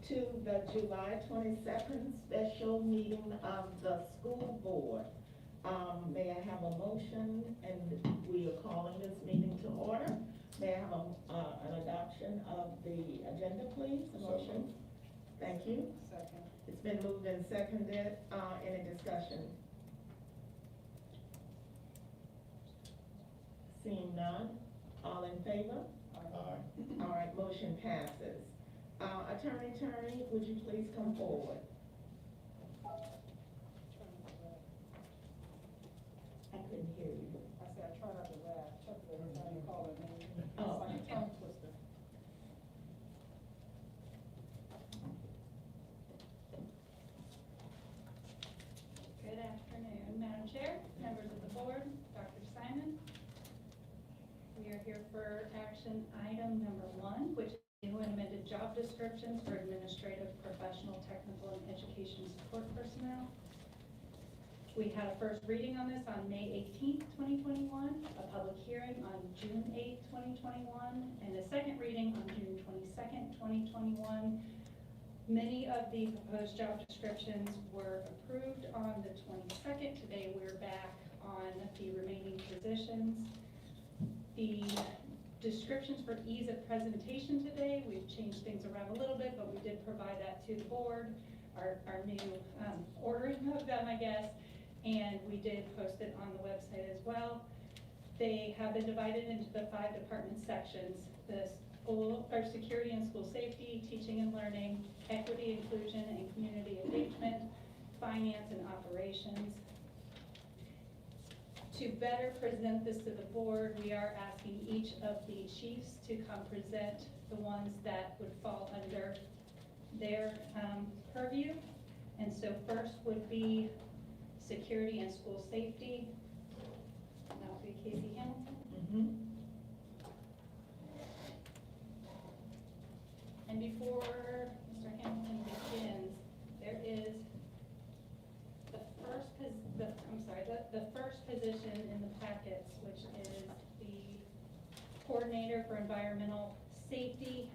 to the July 22nd special meeting of the school board. May I have a motion, and we are calling this meeting to order. May I have an adoption of the agenda, please? A motion? Thank you. Second. It's been moved and seconded. Any discussion? Seeing none, all in favor? Aye. All right, motion passes. Attorney, would you please come forward? I couldn't hear you. I said, I try not to laugh. Chuck every time you call her name. Oh. It's like a tongue twister. Good afternoon, Madam Chair, members of the board, Dr. Simon. We are here for action item number 1, which is new and amended job descriptions for administrative, professional, technical, and education support personnel. We had a first reading on this on May 18th, 2021, a public hearing on June 8th, 2021, and a second reading on June 22nd, 2021. Many of the proposed job descriptions were approved on the 22nd. Today we're back on the remaining positions. The descriptions for ease of presentation today, we've changed things around a little bit, but we did provide that to the board, our new ordering of them, I guess, and we did post it on the website as well. They have been divided into the 5 department sections: the school, or security and school safety, teaching and learning, equity, inclusion, and community engagement, finance and operations. To better present this to the board, we are asking each of the chiefs to come present the ones that would fall under their purview. And so first would be security and school safety. And that would be Casey Hamilton. And before Mr. Hamilton begins, there is the first position in the packets, which is the coordinator for environmental safety.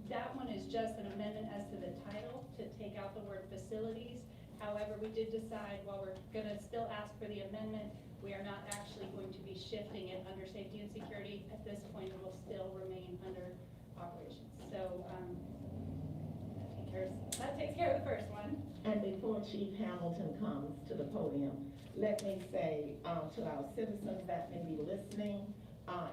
That one is just an amendment as to the title to take out the word facilities. However, we did decide, while we're going to still ask for the amendment, we are not actually going to be shifting it under safety and security. At this point, it will still remain under operations. So that takes care of the first one. And before Chief Hamilton comes to the podium, let me say to our citizens that may be listening,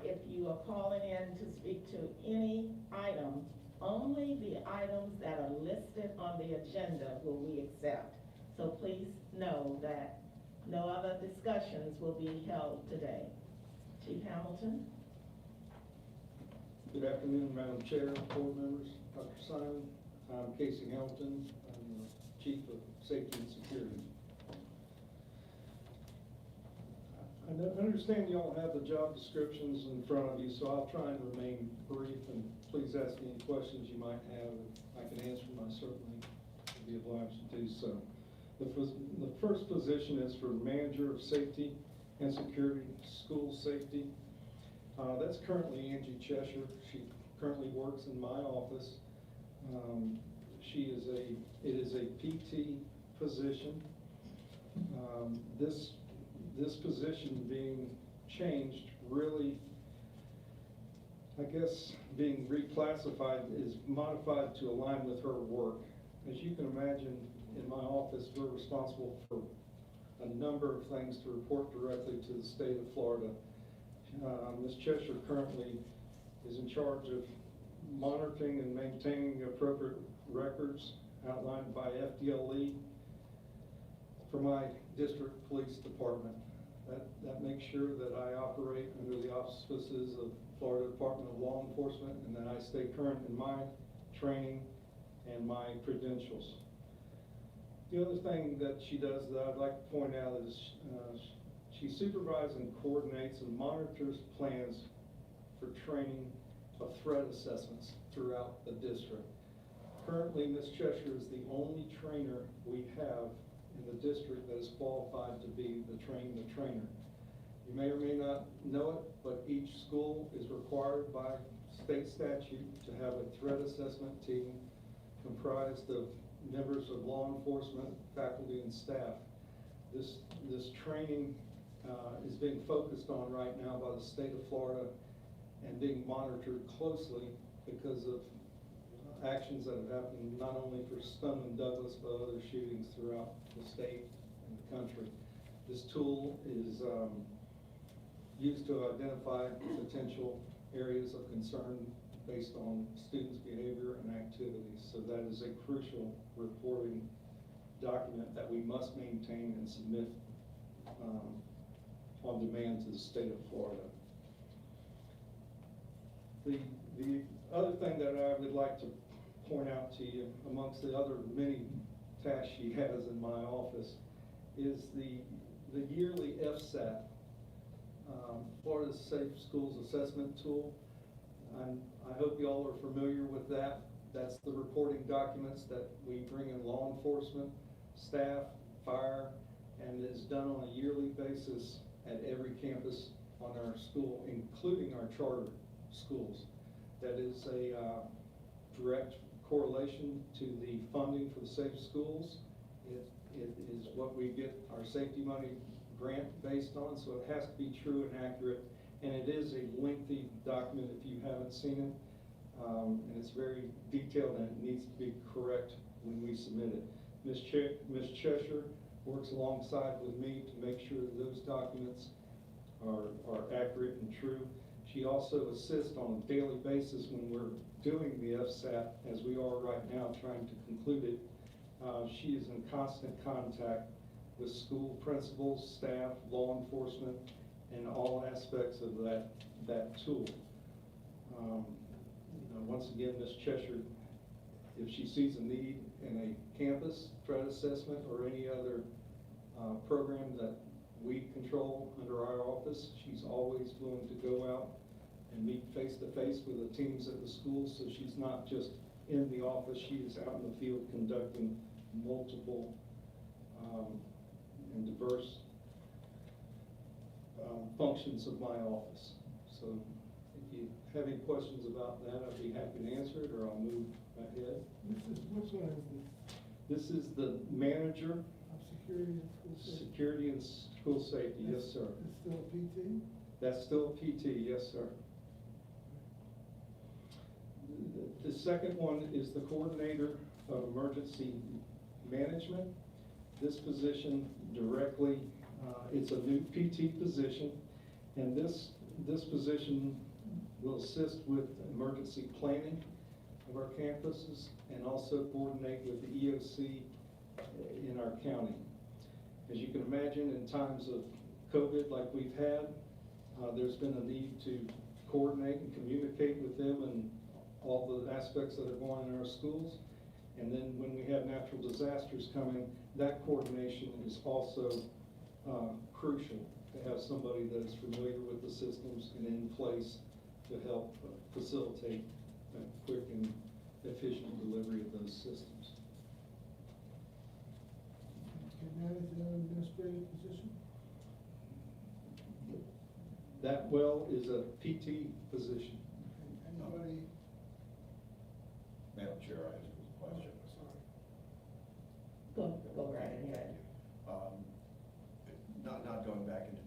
if you are calling in to speak to any item, only the items that are listed on the agenda will we accept. So please know that no other discussions will be held today. Chief Hamilton. Good afternoon, Madam Chair, board members, Dr. Simon. I'm Casey Hamilton. I'm the Chief of Safety and Security. I understand you all have the job descriptions in front of you, so I'll try and remain brief, and please ask me any questions you might have. If I can answer them, I certainly would be obliged to do so. The first position is for Manager of Safety and Security, School Safety. That's currently Angie Cheshire. She currently works in my office. It is a PT position. This position being changed, really, I guess, being reclassified, is modified to align with her work. As you can imagine, in my office, we're responsible for a number of things to report directly to the state of Florida. Ms. Cheshire currently is in charge of monitoring and maintaining appropriate records outlined by FDLE for my district police department. That makes sure that I operate under the auspices of Florida Department of Law Enforcement, and that I stay current in my training and my credentials. The other thing that she does that I'd like to point out is she supervises and coordinates and monitors plans for training of threat assessments throughout the district. Currently, Ms. Cheshire is the only trainer we have in the district that is qualified to be the trainer. You may or may not know it, but each school is required by state statute to have a threat assessment team comprised of members of law enforcement, faculty, and staff. This training is being focused on right now by the state of Florida and being monitored closely because of actions that have happened not only for Stone and Douglas, but other shootings throughout the state and the country. This tool is used to identify potential areas of concern based on students' behavior and activities. So that is a crucial reporting document that we must maintain and submit on demand to the state of Florida. The other thing that I would like to point out to you, amongst the other many tasks she has in my office, is the yearly FSAT, Florida Safe Schools Assessment Tool. I hope you all are familiar with that. That's the reporting documents that we bring in law enforcement, staff, fire, and is done on a yearly basis at every campus on our school, including our charter schools. That is a direct correlation to the funding for the safe schools. It is what we get our safety money grant based on, so it has to be true and accurate. And it is a lengthy document if you haven't seen it. And it's very detailed and it needs to be correct when we submit it. Ms. Cheshire works alongside with me to make sure that those documents are accurate and true. She also assists on a daily basis when we're doing the FSAT, as we are right now trying to conclude it. She is in constant contact with school principals, staff, law enforcement, and all aspects of that tool. Once again, Ms. Cheshire, if she sees a need in a campus threat assessment or any other program that we control under our office, she's always willing to go out and meet face-to-face with the teams at the school, so she's not just in the office, she is out in the field conducting multiple and diverse functions of my office. So if you have any questions about that, I'd be happy to answer it, or I'll move ahead. Which one is This is the manager, this? Of security and school safety? security and school safety, yes, sir. It's still a PT? That's still a PT, yes, sir. The second one is the coordinator of emergency management. This position directly, it's a new PT position, and this position will assist with emergency planning of our campuses and also coordinate with the EOC in our county. As you can imagine, in times of COVID like we've had, there's been a need to coordinate and communicate with them and all the aspects that are going on in our schools. And then when we have natural disasters coming, that coordination is also crucial, to have somebody that is familiar with the systems and in place to help facilitate a quick and efficient delivery of those systems. Okay, now is the administrative position? That well is a PT position. Okay, anybody? Madam Chair, I have a question. Sorry. Go right ahead. Not going back into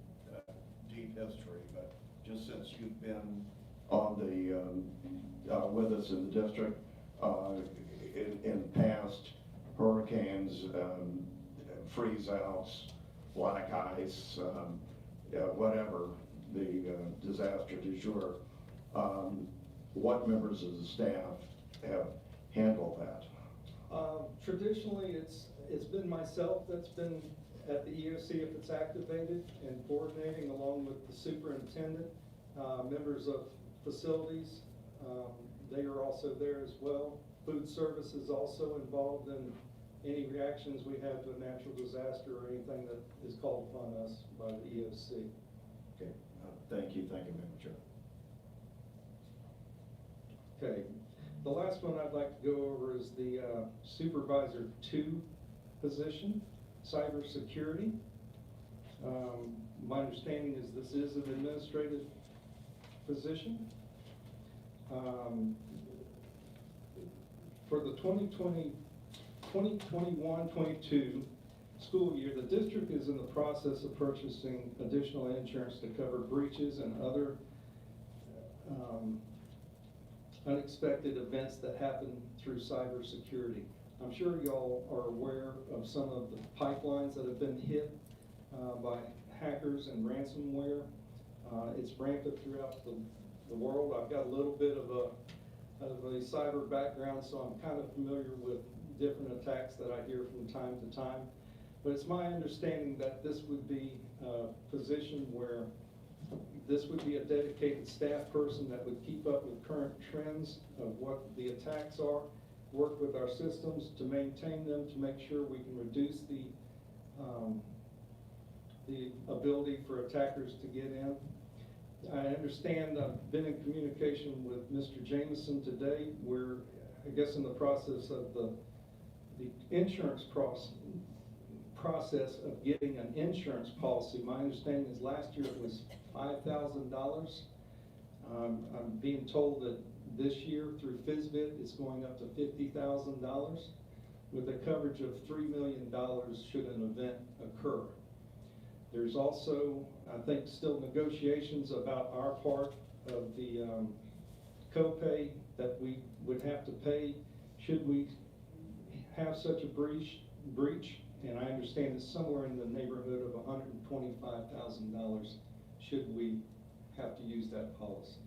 deep history, but just since you've been on the, with us in the district, in past hurricanes, freeze-outs, black ice, whatever the disaster du jour, what members of the staff have handled that? Traditionally, it's been myself that's been at the EOC if it's activated, and coordinating along with the superintendent, members of facilities. They are also there as well. Food service is also involved in any reactions we have to a natural disaster or anything that is called upon us by the EOC. Okay, thank you, Madam Chair. Okay, the last one I'd like to go over is the Supervisor 2 position, cybersecurity. My understanding is this is an administrative position. For the 2021-22 school year, the district is in the process of purchasing additional insurance to cover breaches and other unexpected events that happen through cybersecurity. I'm sure y'all are aware of some of the pipelines that have been hit by hackers and ransomware. It's rampant throughout the world. I've got a little bit of a cyber background, so I'm kind of familiar with different attacks that I hear from time to time. But it's my understanding that this would be a position where this would be a dedicated staff person that would keep up with current trends of what the attacks are, work with our systems to maintain them, to make sure we can reduce the ability for attackers to get in. I understand I've been in communication with Mr. Jameson today. We're, I guess, in the process of the insurance process of getting an insurance policy. My understanding is last year it was $5,000. I'm being told that this year through FSBIT it's going up to $50,000 with a coverage of $3 million should an event occur. There's also, I think, still negotiations about our part of the copay that we would have to pay should we have such a breach, and I understand it's somewhere in the neighborhood of $125,000 should we have to use that policy.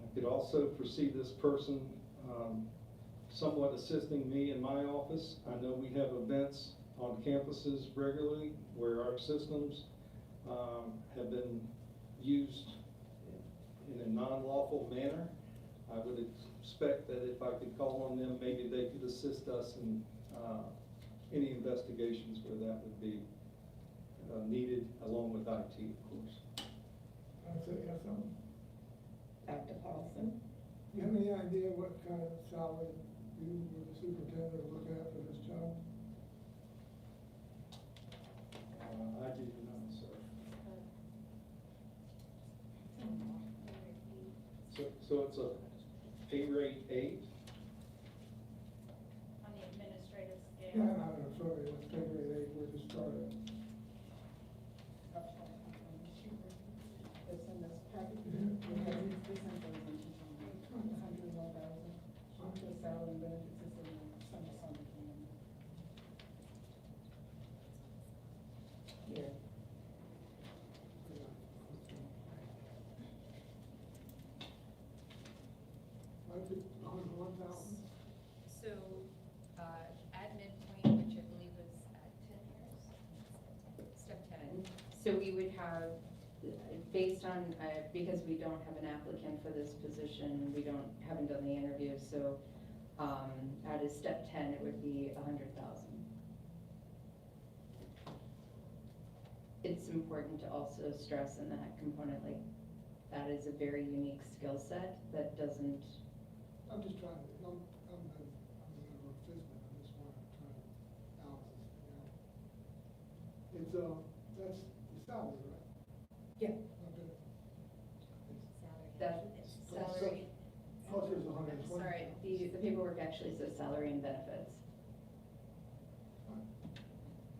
I could also foresee this person somewhat assisting me in my office. I know we have events on campuses regularly where our systems have been used in a non-lawful manner. I would expect that if I could call on them, maybe they could assist us in any investigations where that would be needed, along with IT, of course. I'll say yes, Dr. Paulson? do you have any idea what kind of salary you or the superintendent are looking at for this job? I do not, sir. So it's a pay rate 8. On the administrative scale. Yeah, I'm sorry, let's take it at 8, we're just starting. It's in this package. Mhm. It has its percentages on it. 101,000. The salary and benefits is in the summer plan. Here. I think 101,000. So, at midpoint, which I believe was at 10 years, step 10. So we would have, based on, because we don't have an applicant for this position, haven't done the interview, so, at a step 10, it would be 100,000. It's important to also stress in that component, like, that is a very unique skill set that doesn't. I'm just trying to, I'm a member of FSBIT, I just want to try to balance this thing out. It's, that's the salary, right? Yeah. Okay. That salary. Plus there's 120. Sorry, the paperwork actually says salary and benefits.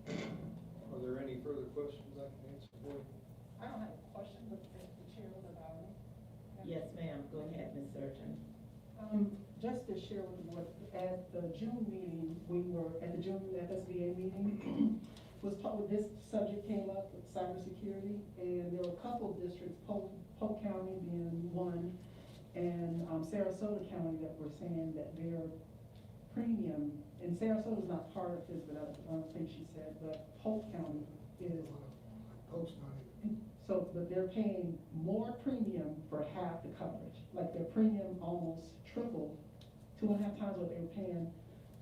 Are there any further questions I can answer for you? I don't have a question, but the chair was allowing me. Yes, ma'am, go ahead, Ms. Surgeon. Just to share with the board, at the June meeting, we were, at the June FSBA meeting, this subject came up with cybersecurity, and there were a couple of districts, Polk County being one, and Sarasota County, that were saying that their premium, and Sarasota's not part of this, but I don't think she said, but Polk County is. Post not even. So, but they're paying more premium for half the coverage. Like their premium almost tripled, 2.5 times what they were paying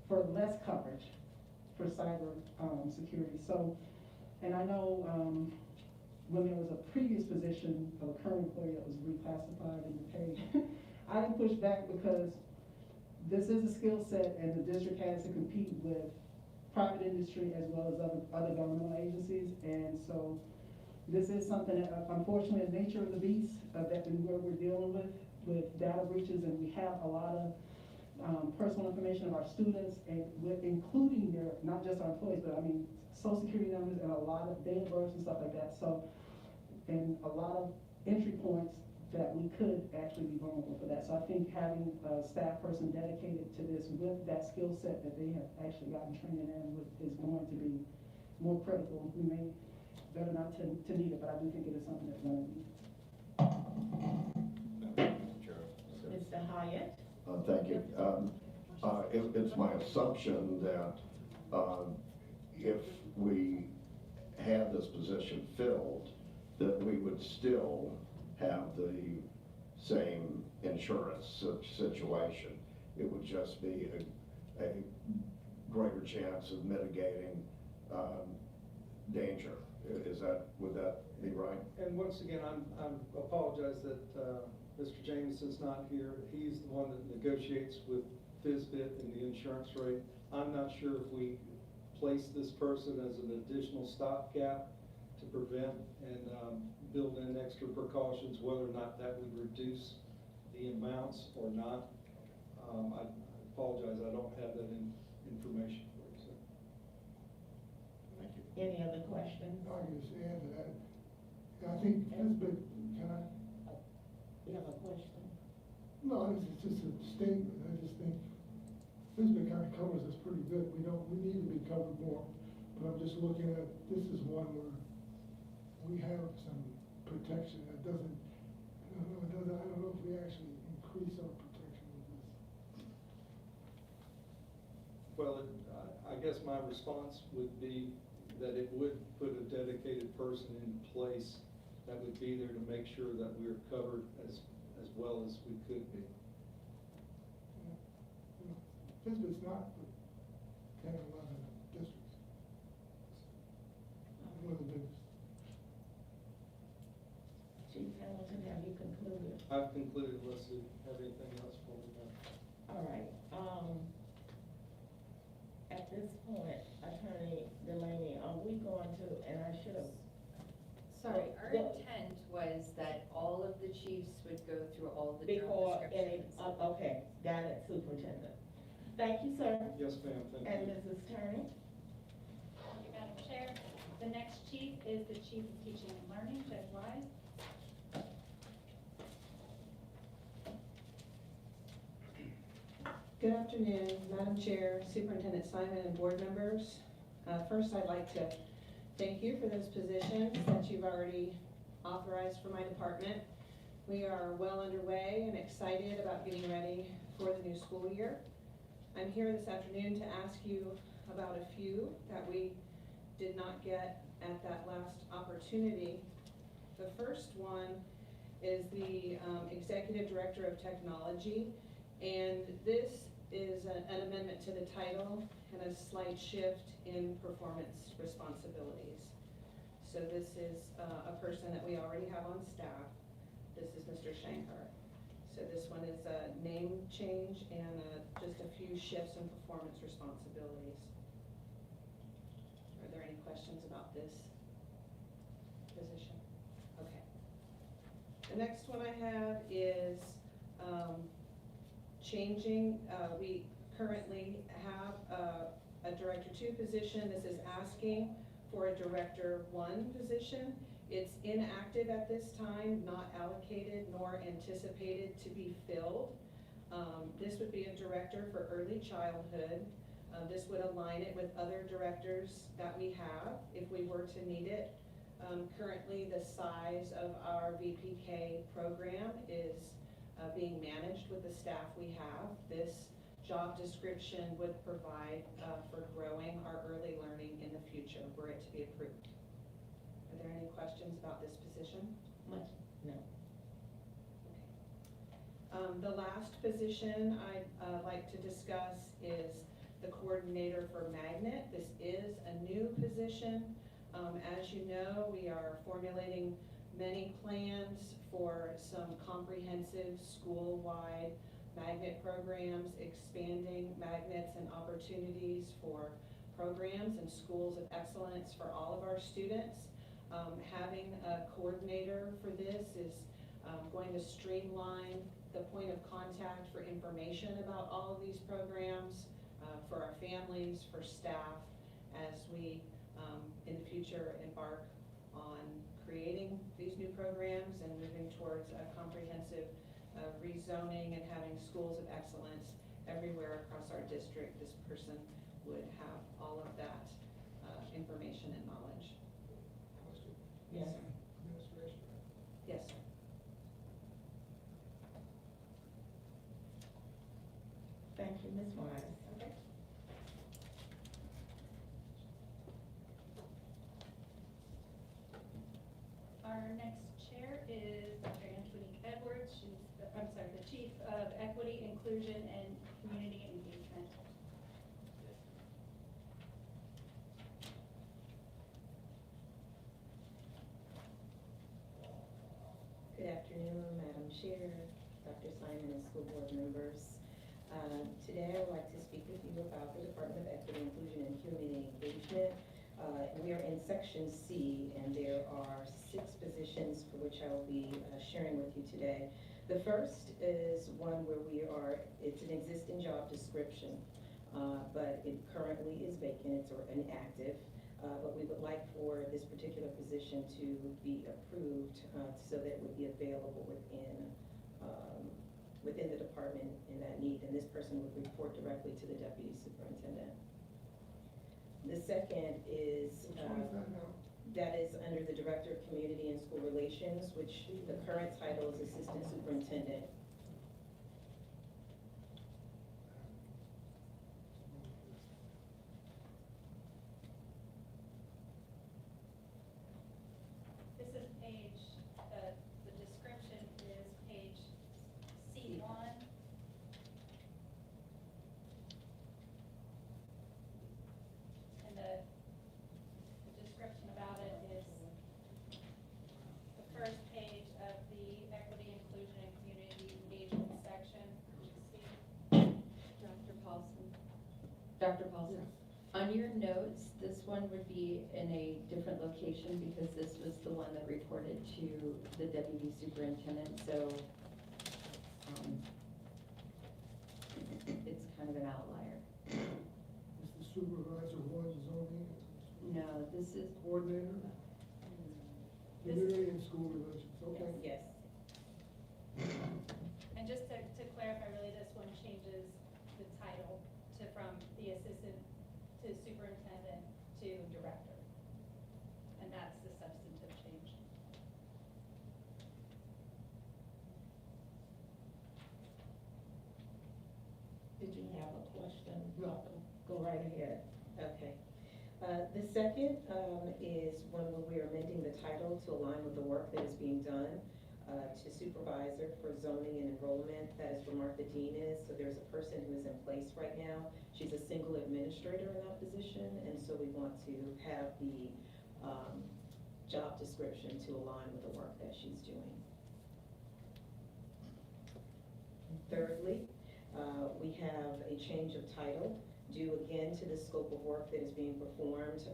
for less coverage for cyber security. So, and I know when there was a previous position of a current employee that was reclassified in the pay, I didn't push back because this is a skill set and the district has to compete with private industry as well as other governmental agencies. And so this is something that, unfortunately, the nature of the beast that we're dealing with data breaches, and we have a lot of personal information of our students, and with including their, not just our employees, but I mean, social security numbers and a lot of date of birth and stuff like that. So, and a lot of entry points that we could actually be vulnerable for that. So I think having a staff person dedicated to this with that skill set that they have actually gotten training in with is going to be more critical. We may better not to need it, but I do think it is something that's going to need. Mr. Hyatt? Thank you. It's my assumption that if we had this position filled, that we would still have the same insurance situation. It would just be a greater chance of mitigating danger. Would that be right? And once again, I apologize that Mr. Jameson's not here. He's the one that negotiates with FISBIT and the insurance rate. I'm not sure if we place this person as an additional stopgap to prevent and build in extra precautions, whether or not that would reduce the amounts or not. I apologize, I don't have that information for you, sir. Thank you. Any other questions? I can just add to that. I think FISBIT, can I? You have a question? No, it's just a statement. I just think FISBIT kind of covers us pretty good. We need to be covered more. But I'm just looking at, this is one where we have some protection that doesn't, I don't know if we actually increase our protection with this. Well, I guess my response would be that it would put a dedicated person in place that would be there to make sure that we're covered as well as we could be. FISBIT's not for 10 or 11 districts. One of the biggest. Chief Hamilton, have you concluded? I've concluded, unless you have anything else for me now. All right, at this point, Attorney Delaney, are we going to, and I should have. Sorry, our Well, intent was that all of the chiefs would go through all the job Before any, descriptions. okay, got it, Superintendent. Thank you, sir. Yes, ma'am, thank And you. Mrs. Turney? Thank you, Madam Chair. The next chief is the Chief of Teaching and Learning, Judge Wise. Good afternoon, Madam Chair, Superintendent Simon, and board members. First, I'd like to thank you for those positions that you've already authorized for my department. We are well underway and excited about getting ready for the new school year. I'm here this afternoon to ask you about a few that we did not get at that last opportunity. The first one is the Executive Director of Technology, and this is an amendment to the title and a slight shift in performance responsibilities. So this is a person that we already have on staff. This is Mr. Shankar. So this one is a name change and just a few shifts in performance responsibilities. Are there any questions about this position? Okay. The next one I have is changing. We currently have a Director 2 position. This is asking for a Director 1 position. It's inactive at this time, not allocated nor anticipated to be filled. This would be a director for early childhood. This would align it with other directors that we have if we were to need it. Currently, the size of our VPK program is being managed with the staff we have. This job description would provide for growing our early learning in the future were it to be approved. Are there any questions about this position? No. Okay. The last position I'd like to discuss is the coordinator for Magnet. This is a new position. As you know, we are formulating many plans for some comprehensive school-wide magnet programs, expanding magnets and opportunities for programs and schools of excellence for all of our students. Having a coordinator for this is going to streamline the point of contact for information about all of these programs, for our families, for staff, as we, in the future, embark on creating these new programs and moving towards a comprehensive rezoning and having schools of excellence everywhere across our district. This person would have all of that information and knowledge. Question. Yes. Administration. Yes, sir. Thank you, Ms. Wise. Okay. Our next chair is Dr. Antoinette Edwards. She's, the Chief of Equity, Inclusion, and Community Engagement. Good afternoon, Madam Chair, Dr. Simon, and school board members. Today, I would like to speak with you about the Department of Equity, Inclusion, and Community Engagement. We are in Section C, and there are 6 positions for which I will be sharing with you today. The first is one where it's an existing job description, but it currently is vacant, it's inactive. But we would like for this particular position to be approved so that it would be available within the department in that need, and this person would report directly to the deputy superintendent. The second is, Which one is that now? that is under the Director of Community and School Relations, which the current title is Assistant Superintendent. This is page, the description is page C1. And the description about it is the first page of the Equity, Inclusion, and Community Engagement section. Dr. Paulson? Dr. Paulson? On your notes, this one would be in a different location because this was the one that reported to the deputy superintendent, so it's kind of an outlier. Is the supervisor one zoning? No, this is, Coordinator? Community and school relations, okay. Yes. And just to clarify, really, this one changes the title from the assistant to superintendent to director. And that's the substantive change. Did you have a question? No. Go right ahead. Okay. The second is one where we are amending the title to align with the work that is being done to supervisor for zoning and enrollment. That is where Martha Dean is. So there's a person who is in place right now. She's a single administrator in that position, and so we want to have the job description to align with the work that she's doing. Thirdly, we have a change of title due again to the scope of work that is being performed.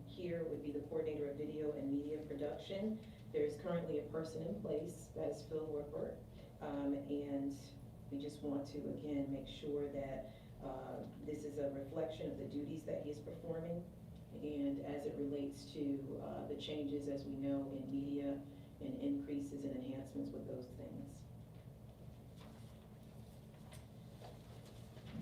Here would be the coordinator of video and media production. There's currently a person in place, that is Phil Woodward, and we just want to again make sure that this is a reflection of the duties that he is performing, and as it relates to the changes, as we know, in media and increases and enhancements with those things.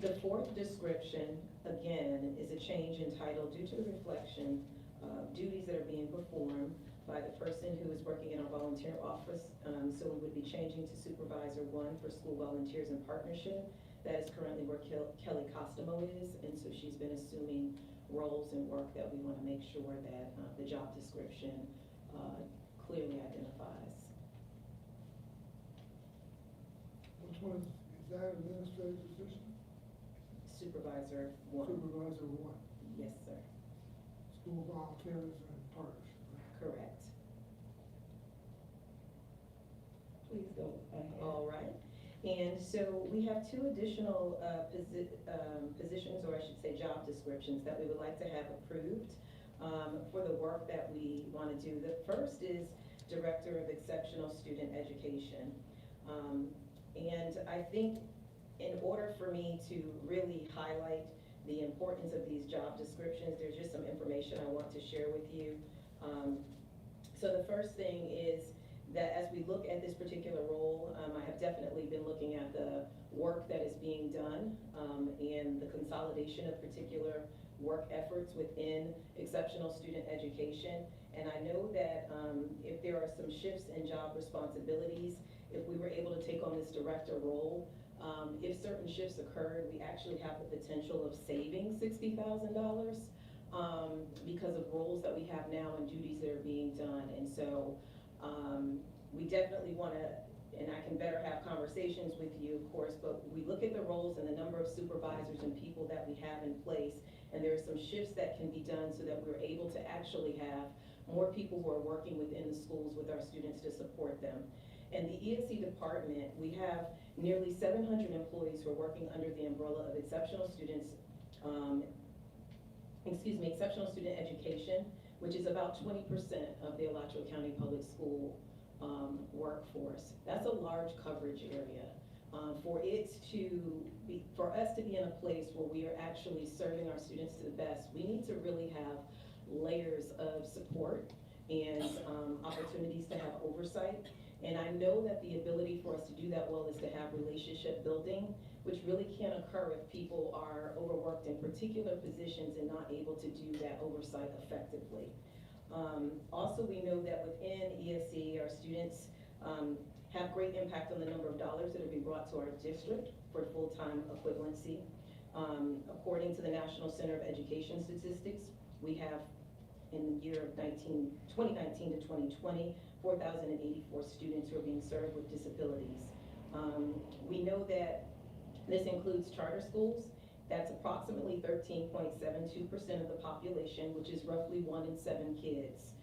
The fourth description, again, is a change in title due to the reflection of duties that are being performed by the person who is working in our volunteer office. So we would be changing to Supervisor 1 for School Volunteers and Partnership. That is currently where Kelly Costomo is, and so she's been assuming roles and work that we want to make sure that the job description clearly identifies. Which one is that administrative position? Supervisor 1. Supervisor one, Yes, sir. school volunteers and partnership. Correct. Please go ahead. All right. And so we have 2 additional positions, or I should say job descriptions, that we would like to have approved for the work that we want to do. The first is Director of Exceptional Student Education. And I think in order for me to really highlight the importance of these job descriptions, there's just some information I want to share with you. So the first thing is that as we look at this particular role, I have definitely been looking at the work that is being done and the consolidation of particular work efforts within exceptional student education. And I know that if there are some shifts in job responsibilities, if we were able to take on this director role, if certain shifts occurred, we actually have the potential of saving $60,000 because of roles that we have now and duties that are being done. And so we definitely want to, and I can better have conversations with you, of course, but we look at the roles and the number of supervisors and people that we have in place, and there are some shifts that can be done so that we're able to actually have more people who are working within the schools with our students to support them. In the ESE department, we have nearly 700 employees who are working under the umbrella of exceptional students, exceptional student education, which is about 20% of the Alachua County Public School workforce. That's a large coverage area. For us to be in a place where we are actually serving our students to the best, we need to really have layers of support and opportunities to have oversight. And I know that the ability for us to do that well is to have relationship building, which really can't occur if people are overworked in particular positions and not able to do that oversight effectively. Also, we know that within ESE, our students have great impact on the number of dollars that are being brought to our district for full-time equivalency. According to the National Center of Education Statistics, we have in the year of 2019 to 2020, 4,084 students who are being served with disabilities. We know that this includes charter schools. That's approximately 13.72% of the population, which is roughly 1 in 7 kids.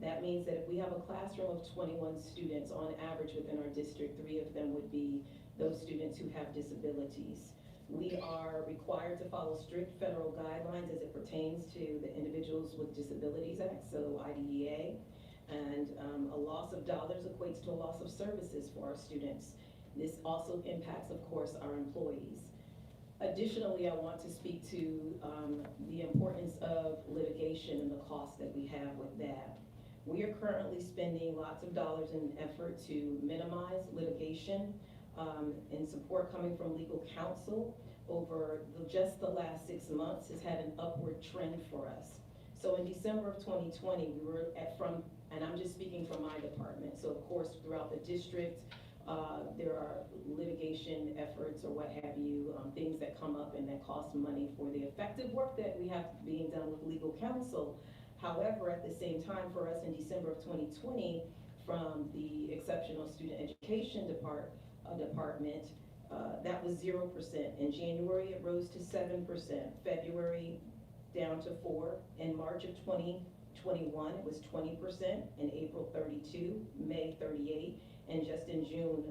That means that if we have a classroom of 21 students on average within our district, 3 of them would be those students who have disabilities. We are required to follow strict federal guidelines as it pertains to the Individuals with Disabilities Act, so IDEA. And a loss of dollars equates to a loss of services for our students. This also impacts, of course, our employees. Additionally, I want to speak to the importance of litigation and the cost that we have with that. We are currently spending lots of dollars in effort to minimize litigation and support coming from legal counsel over just the last 6 months has had an upward trend for us. So in December of 2020, we were and I'm just speaking from my department, so of course throughout the district, there are litigation efforts or what have you, things that come up and that cost money for the effective work that we have being done with legal counsel. However, at the same time for us in December of 2020, from the Exceptional Student Education Department, that was 0%. In January, it rose to 7%. February, down to 4%. In March of 2021, it was 20%. In April, 32%. May, 38%. And just in June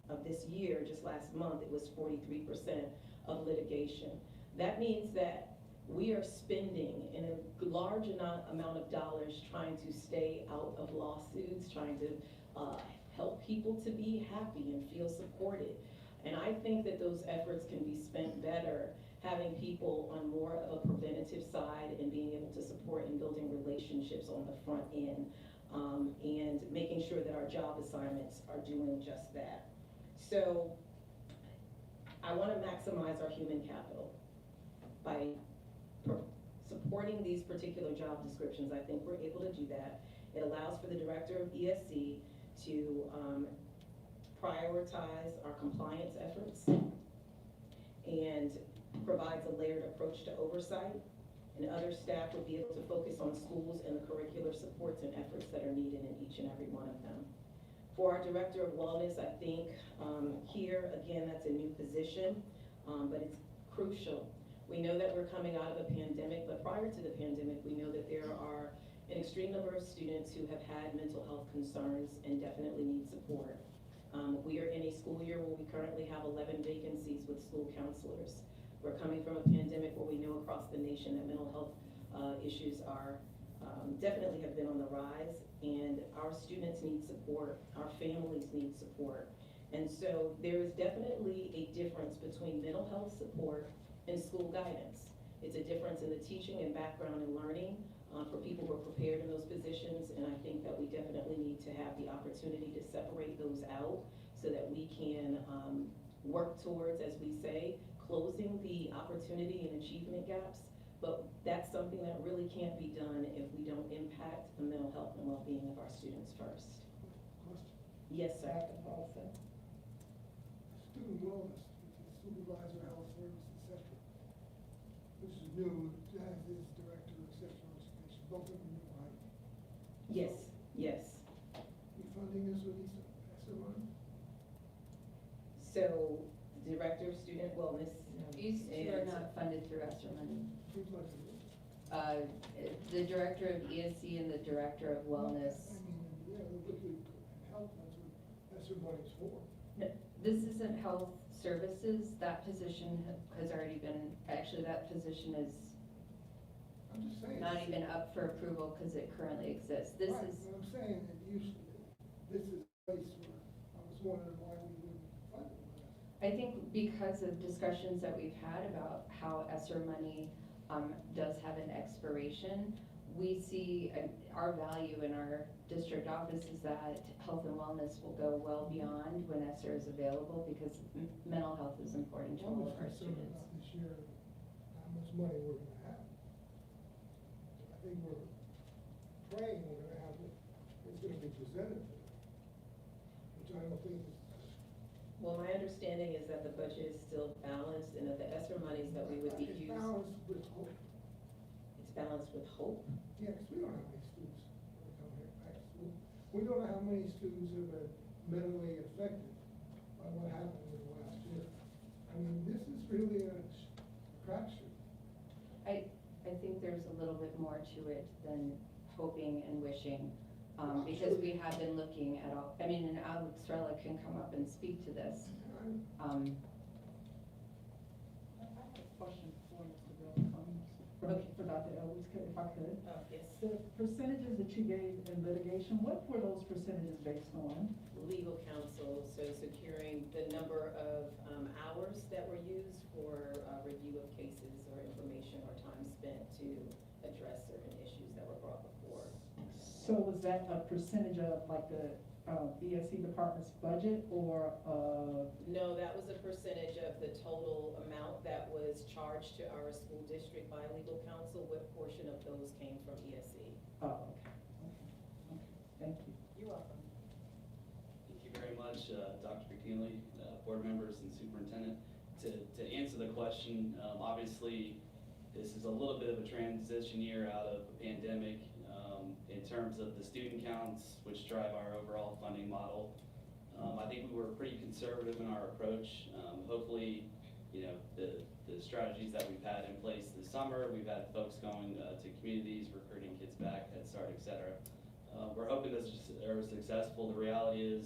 of this year, just last month, it was 43% of litigation. That means that we are spending a large amount of dollars trying to stay out of lawsuits, trying to help people to be happy and feel supported. And I think that those efforts can be spent better having people on more of a preventative side and being able to support and building relationships on the front end. And making sure that our job assignments are doing just that. So I want to maximize our human capital by supporting these particular job descriptions. I think we're able to do that. It allows for the director of ESE to prioritize our compliance efforts and provides a layered approach to oversight. And other staff will be able to focus on schools and the curricular supports and efforts that are needed in each and every one of them. For our Director of Wellness, I think here, again, that's a new position, but it's crucial. We know that we're coming out of a pandemic, but prior to the pandemic, we know that there are an extreme number of students who have had mental health concerns and definitely need support. We are in a school year where we currently have 11 vacancies with school counselors. We're coming from a pandemic where we know across the nation that mental health issues are definitely have been on the rise, and our students need support, our families need support. And so there is definitely a difference between mental health support and school guidance. It's a difference in the teaching and background and learning for people who are prepared in those positions, and I think that we definitely need to have the opportunity to separate those out so that we can work towards, as we say, closing the opportunity and achievement gaps. But that's something that really can't be done if we don't impact the mental health and well-being of our students first. Question. Yes, sir. Dr. Paulson? Student wellness, supervisor, health service, et cetera. This is new, Jazz is director of sexual education, both of them new, right? Yes, yes. You funding this with these extra money? So, Director of Student Wellness. These two are not funded through ESSER money. Seems like it is. The director of ESC and the director of wellness. I mean, yeah, look at health, that's what money's for. No, this isn't health services. That position has already been, actually, that position is I'm just saying. not even up for approval because it currently exists. This Right, is, but I'm saying that usually, this is a place where I was wondering why we wouldn't fund it with us. I think because of discussions that we've had about how ESSER money does have an expiration, we see our value in our district office is that health and wellness will go well beyond when ESSER is available because mental health is important to I'm all just of our concerned students. about this year, how much money we're gonna have. I think we're praying we're gonna have it, it's gonna be presented to them, which I don't think is. Well, my understanding is that the budget is still balanced and that the ESSER monies that we would be It's using. balanced with hope. It's balanced with hope. Yeah, 'cause we don't know how many students that come here back to school. We don't know how many students have been mentally affected by what happened in the last year. I mean, this is really a crapshoot. I think there's a little bit more to it than hoping and wishing, because we have been looking at all, I mean, and Alex Rella can come up and speak to this. I have a question for Mr. Bill Combs, for Dr. Ellis, if I could. Yes. The percentages that you gave in litigation, what were those percentages based on? Legal counsel, so securing the number of hours that were used for review of cases or information or time spent to address certain issues that were brought before. So was that a percentage of like the ESC department's budget or No, that was a percentage of the total amount that was charged to our school district by legal counsel. What portion of those came from ESC? oh, okay, thank you. You're welcome. Thank you very much, Dr. McNeely, board members and superintendent. To answer the question, obviously, this is a little bit of a transition year out of the pandemic in terms of the student counts, which drive our overall funding model. I think we were pretty conservative in our approach. Hopefully, you know, the strategies that we've had in place this summer, we've had folks going to communities, recruiting kids back, Head Start, et cetera. We're hoping this are successful. The reality is,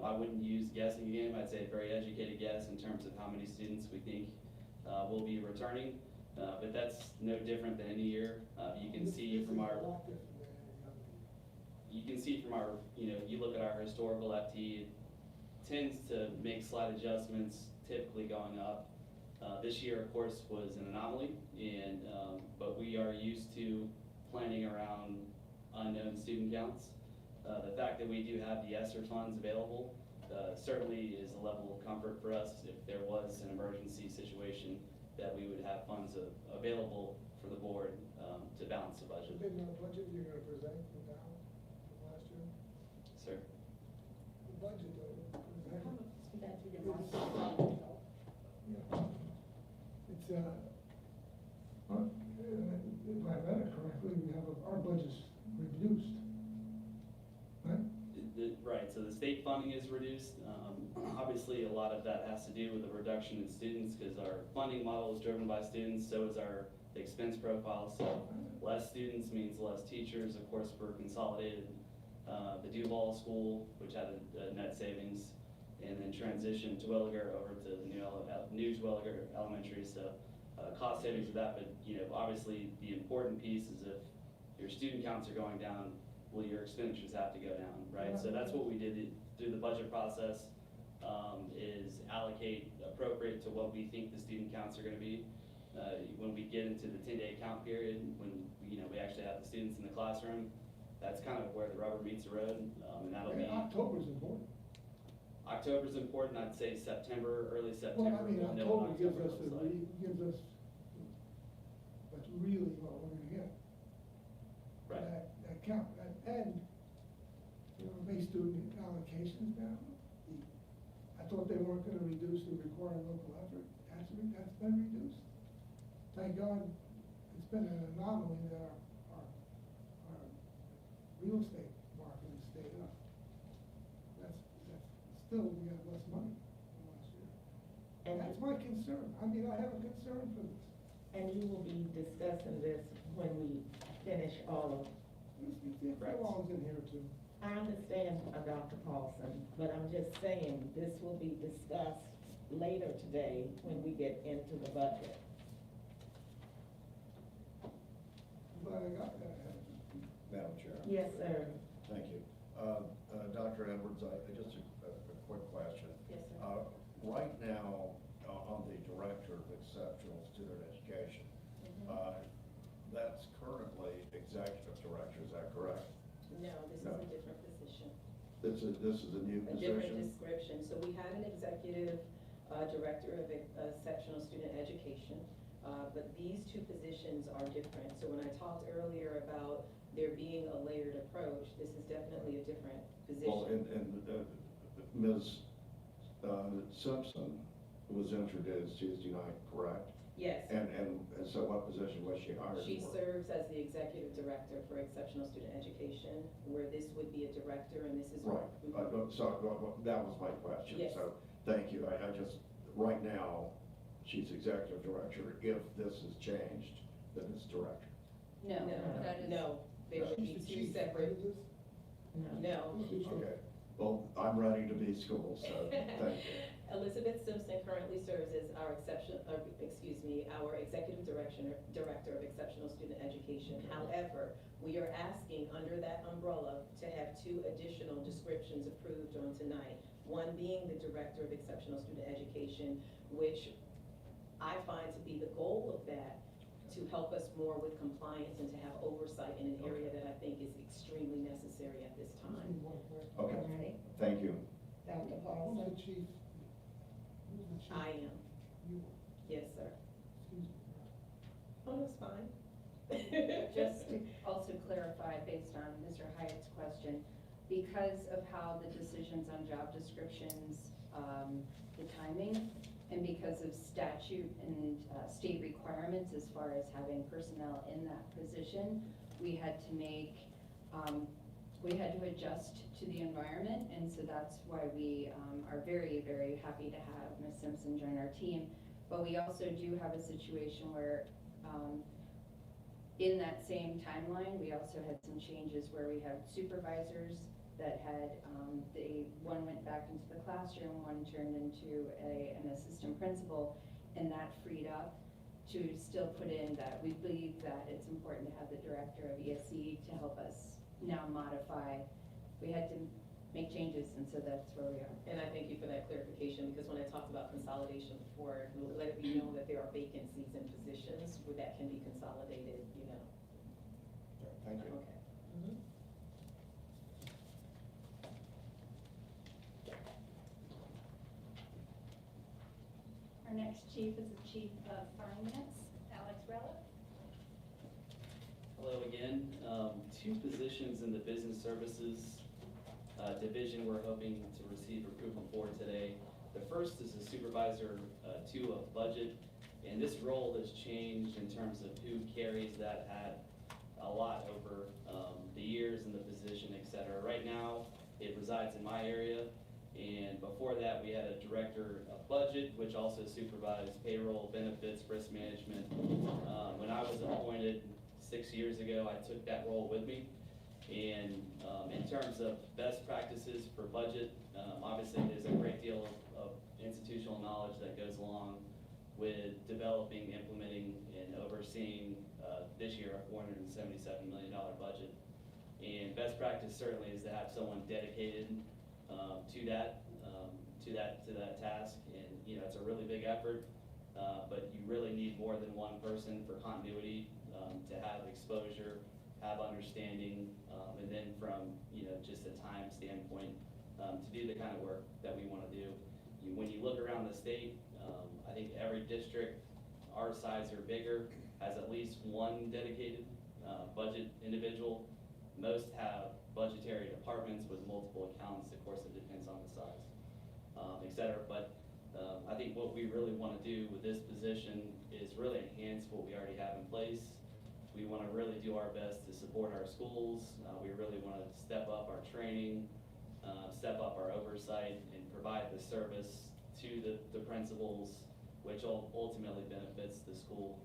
I wouldn't use guessing game. I'd say a very educated guess in terms of how many students we think will be returning. But that's no different than any year. You can see from our, you look at our historical FTE, it tends to make slight adjustments, typically going up. This year, of course, was an anomaly, and but we are used to planning around unknown student counts. The fact that we do have the ESSER funds available certainly is a level of comfort for us if there was an emergency situation, that we would have funds available for the board to balance the budget. The big budget you're gonna present from now, from last year, Sir? the budget that we're presenting. It's, if I read it correctly, we have, our budget's reduced, right? Right, so the state funding is reduced. Obviously, a lot of that has to do with the reduction in students because our funding model is driven by students, so is our expense profile. So less students means less teachers. Of course, we're consolidated the Duval School, which had a net savings, and then transitioned Twilliger over to the new Twilliger Elementary. So cost savings of that, but obviously the important piece is if your student counts are going down, will your expenditures have to go down, right? So that's what we did through the budget process. is allocate appropriate to what we think the student counts are gonna be. When we get into the 10-day count period, when, we actually have the students in the classroom, that's kind of where the rubber meets the road, and that'll be. October's important. October's important, I'd say September, early Well, September. I mean, we'll know what October gives us, looks like. that's really what we're gonna get. Right. That count, and, base student allocations now, I thought they weren't gonna reduce the required local effort, that's been reduced. Thank God, it's been an anomaly that our real estate market has stayed up. That's, still, we have less money than last year. And That's my concern, I mean, I have a concern for this. And you will be discussing this when we finish all of. It belongs in here too. I understand, Dr. Paulson, but I'm just saying, this will be discussed later today when we get into the budget. I'm glad I got that. Madam Chair. Yes, sir. Thank you. Dr. Edwards, just a quick question. Yes, sir. Right now, on the Director of Exceptional Student Education, that's currently Executive Director, is that correct? No, this is No. a different position. This is a new A different position? description. So we have an executive director of exceptional student education, but these two positions are different. So when I talked earlier about there being a layered approach, this is definitely a different Well, position. and Ms. Simpson was introduced Tuesday night, correct? Yes. And so what position was she hired for? She serves as the executive director for exceptional student education, where this would be a director and this is. Right, so that was my question. Yes. So, thank you, I just, right now, she's executive director. If this is changed, then it's director. No, that is. No, there would be She's the two chief, separate, right, this? no. Okay, well, I'm ready to be school, so thank you. Elizabeth Simpson currently serves as our our executive director of exceptional student education. However, we are asking under that umbrella to have two additional descriptions approved on tonight. One being the director of exceptional student education, which I find to be the goal of that, to help us more with compliance and to have oversight in an area that I think is extremely necessary at this time. Okay, All right. thank you. Dr. Who's Paulson? the chief? Who's the chief? I am, You, yes, sir. excuse me. Oh, that's fine. Just to also clarify, based on Mr. Hyatt's question, because of how the decisions on job descriptions, the timing, and because of statute and state requirements as far as having personnel in that position, we had to adjust to the environment, and so that's why we are very, very happy to have Ms. Simpson join our team. But we also do have a situation where in that same timeline, we also had some changes where we have supervisors that had, one went back into the classroom, one turned into an assistant principal, and that freed up to still put in that we believe that it's important to have the director of ESE to help us now modify. We had to make changes, and so that's where we are. And I thank you for that clarification, because when I talked about consolidation before, let it be known that there are vacancies in positions where that can be consolidated, Thank you. Okay. Our next chief is the chief of finance, Alex Rella. Hello again. Two positions in the business services division we're hoping to receive approval for today. The first is the supervisor 2 of budget, and this role has changed in terms of who carries that hat a lot over the years in the position, et cetera. Right now, it resides in my area, and before that, we had a director of budget, which also supervised payroll, benefits, risk management. When I was appointed 6 years ago, I took that role with me. And in terms of best practices for budget, obviously there's a great deal of institutional knowledge that goes along with developing, implementing, and overseeing this year a $477 million budget. And best practice certainly is to have someone dedicated to that. to that task, and, you know, it's a really big effort, but you really need more than one person for continuity, to have exposure, have understanding, and then from, you know, just a time standpoint, to do the kind of work that we want to do. When you look around the state, I think every district our size or bigger has at least one dedicated budget individual. Most have budgetary departments with multiple accounts. Of course, it depends on the size, et cetera. But I think what we really want to do with this position is really enhance what we already have in place. We want to really do our best to support our schools. We really want to step up our training, step up our oversight, and provide the service to the principals, which ultimately benefits the school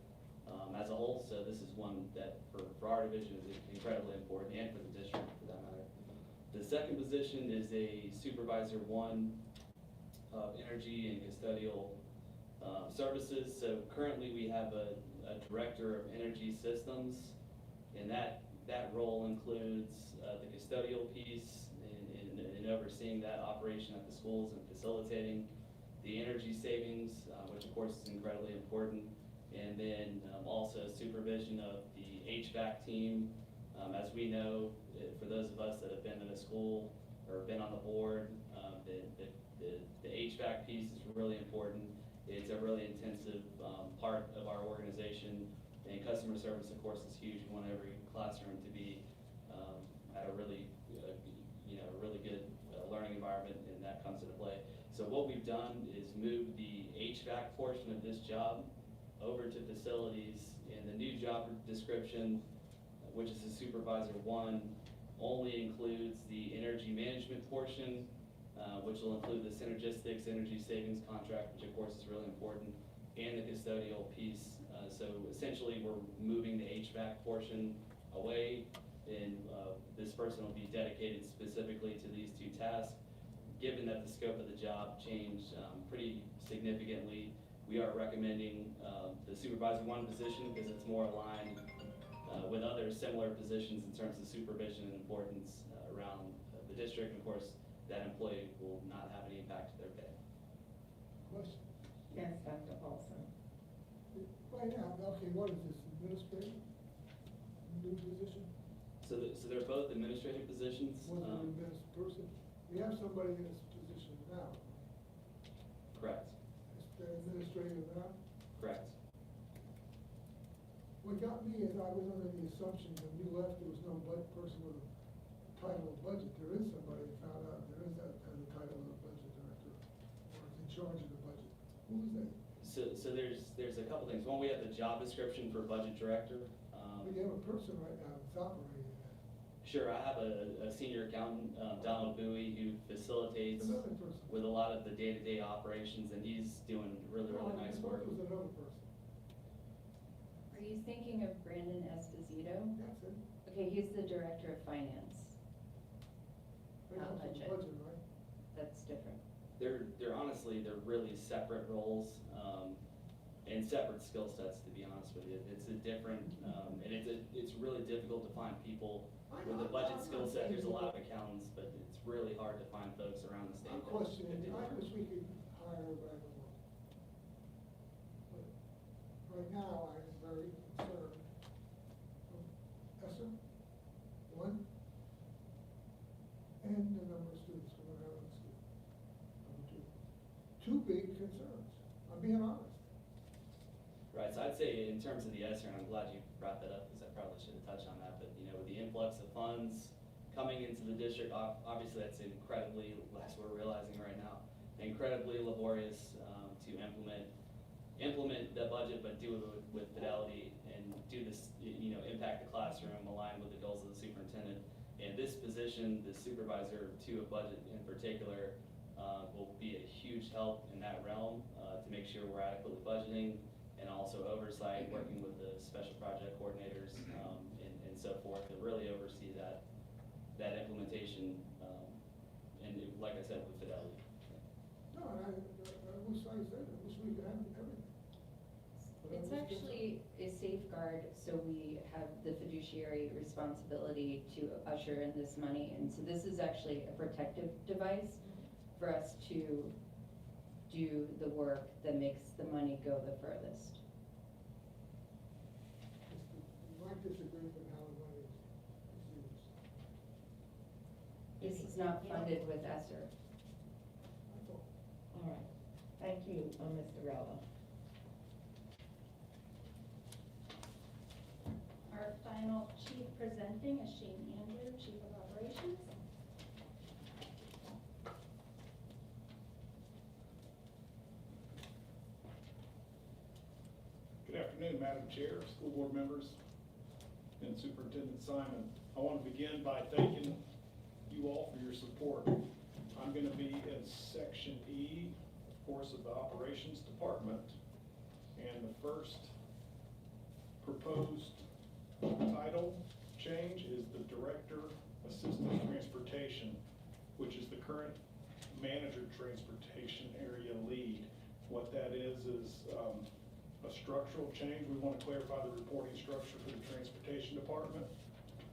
as a whole. So this is one that for our division is incredibly important, and for the district for that matter. The second position is a Supervisor 1 of Energy and Custodial Services. So currently we have a Director of Energy Systems, and that role includes the custodial piece and overseeing that operation at the schools and facilitating the energy savings, which of course is incredibly important, and then also supervision of the HVAC team. As we know, for those of us that have been in a school or been on the board, the HVAC piece is really important. It's a really intensive part of our organization, and customer service, of course, is huge. We want every classroom to be at a really, really good learning environment, and that comes into play. So what we've done is move the HVAC portion of this job over to facilities, and the new job description, which is a Supervisor 1, only includes the energy management portion, which will include the synergistics energy savings contract, which of course is really important, and the custodial piece. So essentially we're moving the HVAC portion away, and this person will be dedicated specifically to these two tasks. Given that the scope of the job changed pretty significantly, we are recommending the Supervisor 1 position because it's more aligned with other similar positions in terms of supervision and importance around the district. And of course, that employee will not have any impact to their pay. Question? Yes, Dr. Paulson. Right now, okay, what is this, administrative? New position? So they're both administrative positions. Was it an administrative person? We have somebody in this position now. Correct, Is the administrative now? correct. What got me is I was under the assumption when you left, there was no person with a title of budget. There is somebody, I found out, there is that has a title of budget director, or is in charge of the budget. Who is that? So there's a couple things. One, we have the job description for budget director. But you have a person right now that's operating that. Sure, I have a senior accountant, Donald Bowie, who facilitates Another person. with a lot of the day-to-day operations, and he's doing really nice work. It was another person. Are you thinking of Brandon Esposito? That's it. Okay, he's the Director of Finance. Right now, it's budget. the budget, right? That's different. They're honestly, they're really separate roles, and separate skill sets, to be honest with you. It's a different, and it's really difficult to find people with a budget skill set. There's a lot of accountants, but it's really hard to find folks around the state. I'm that questioning, do I work. wish we could hire everybody in the world. But right now, I'm very concerned. ESSER, 1, and the number of students going out of school. Number 2. Two big concerns, I'm being honest. Right, so I'd say in terms of the ESSER, and I'm glad you brought that up, because I probably should have touched on that, but with the influx of funds coming into the district, obviously that's incredibly, as we're realizing right now, incredibly laborious to implement the budget, but do it with fidelity and do this, impact the classroom, align with the goals of the superintendent. And this position, the Supervisor 2 of budget in particular, will be a huge help in that realm to make sure we're adequately budgeting, and also oversight, working with the special project coordinators and so forth, to really oversee that implementation, and like I said, with fidelity. No, I wish I said, I wish we could have everything. But I It's wish actually a safeguard, so we have the fiduciary responsibility to usher in this money. And so this is actually a protective device for us to do the work that makes the money go the furthest. My disagreement with how the money is used. This is not funded with ESSER. That's all. All right, thank you, Mr. Rella. Our final chief presenting is Shane Andrew, Chief of Operations. Good afternoon, Madam Chair, school board members, and Superintendent Simon. I want to begin by thanking you all for your support. I'm going to be in Section E, of course, of the Operations Department, and the first proposed title change is the Director Assistant Transportation, which is the current Manager Transportation Area Lead. What that is a structural change. We want to clarify the reporting structure for the Transportation Department.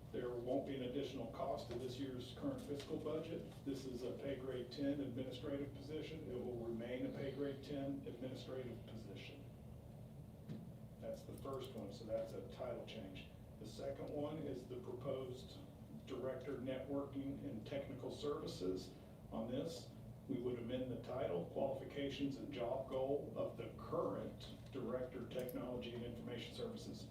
There won't be an additional cost to this year's current fiscal budget. This is a pay grade 10 administrative position. It will remain a pay grade 10 administrative position. That's the first one, so that's a title change. The second one is the proposed Director Networking and Technical Services. On this, we would amend the title, qualifications and job goal of the current Director Technology and Information Services.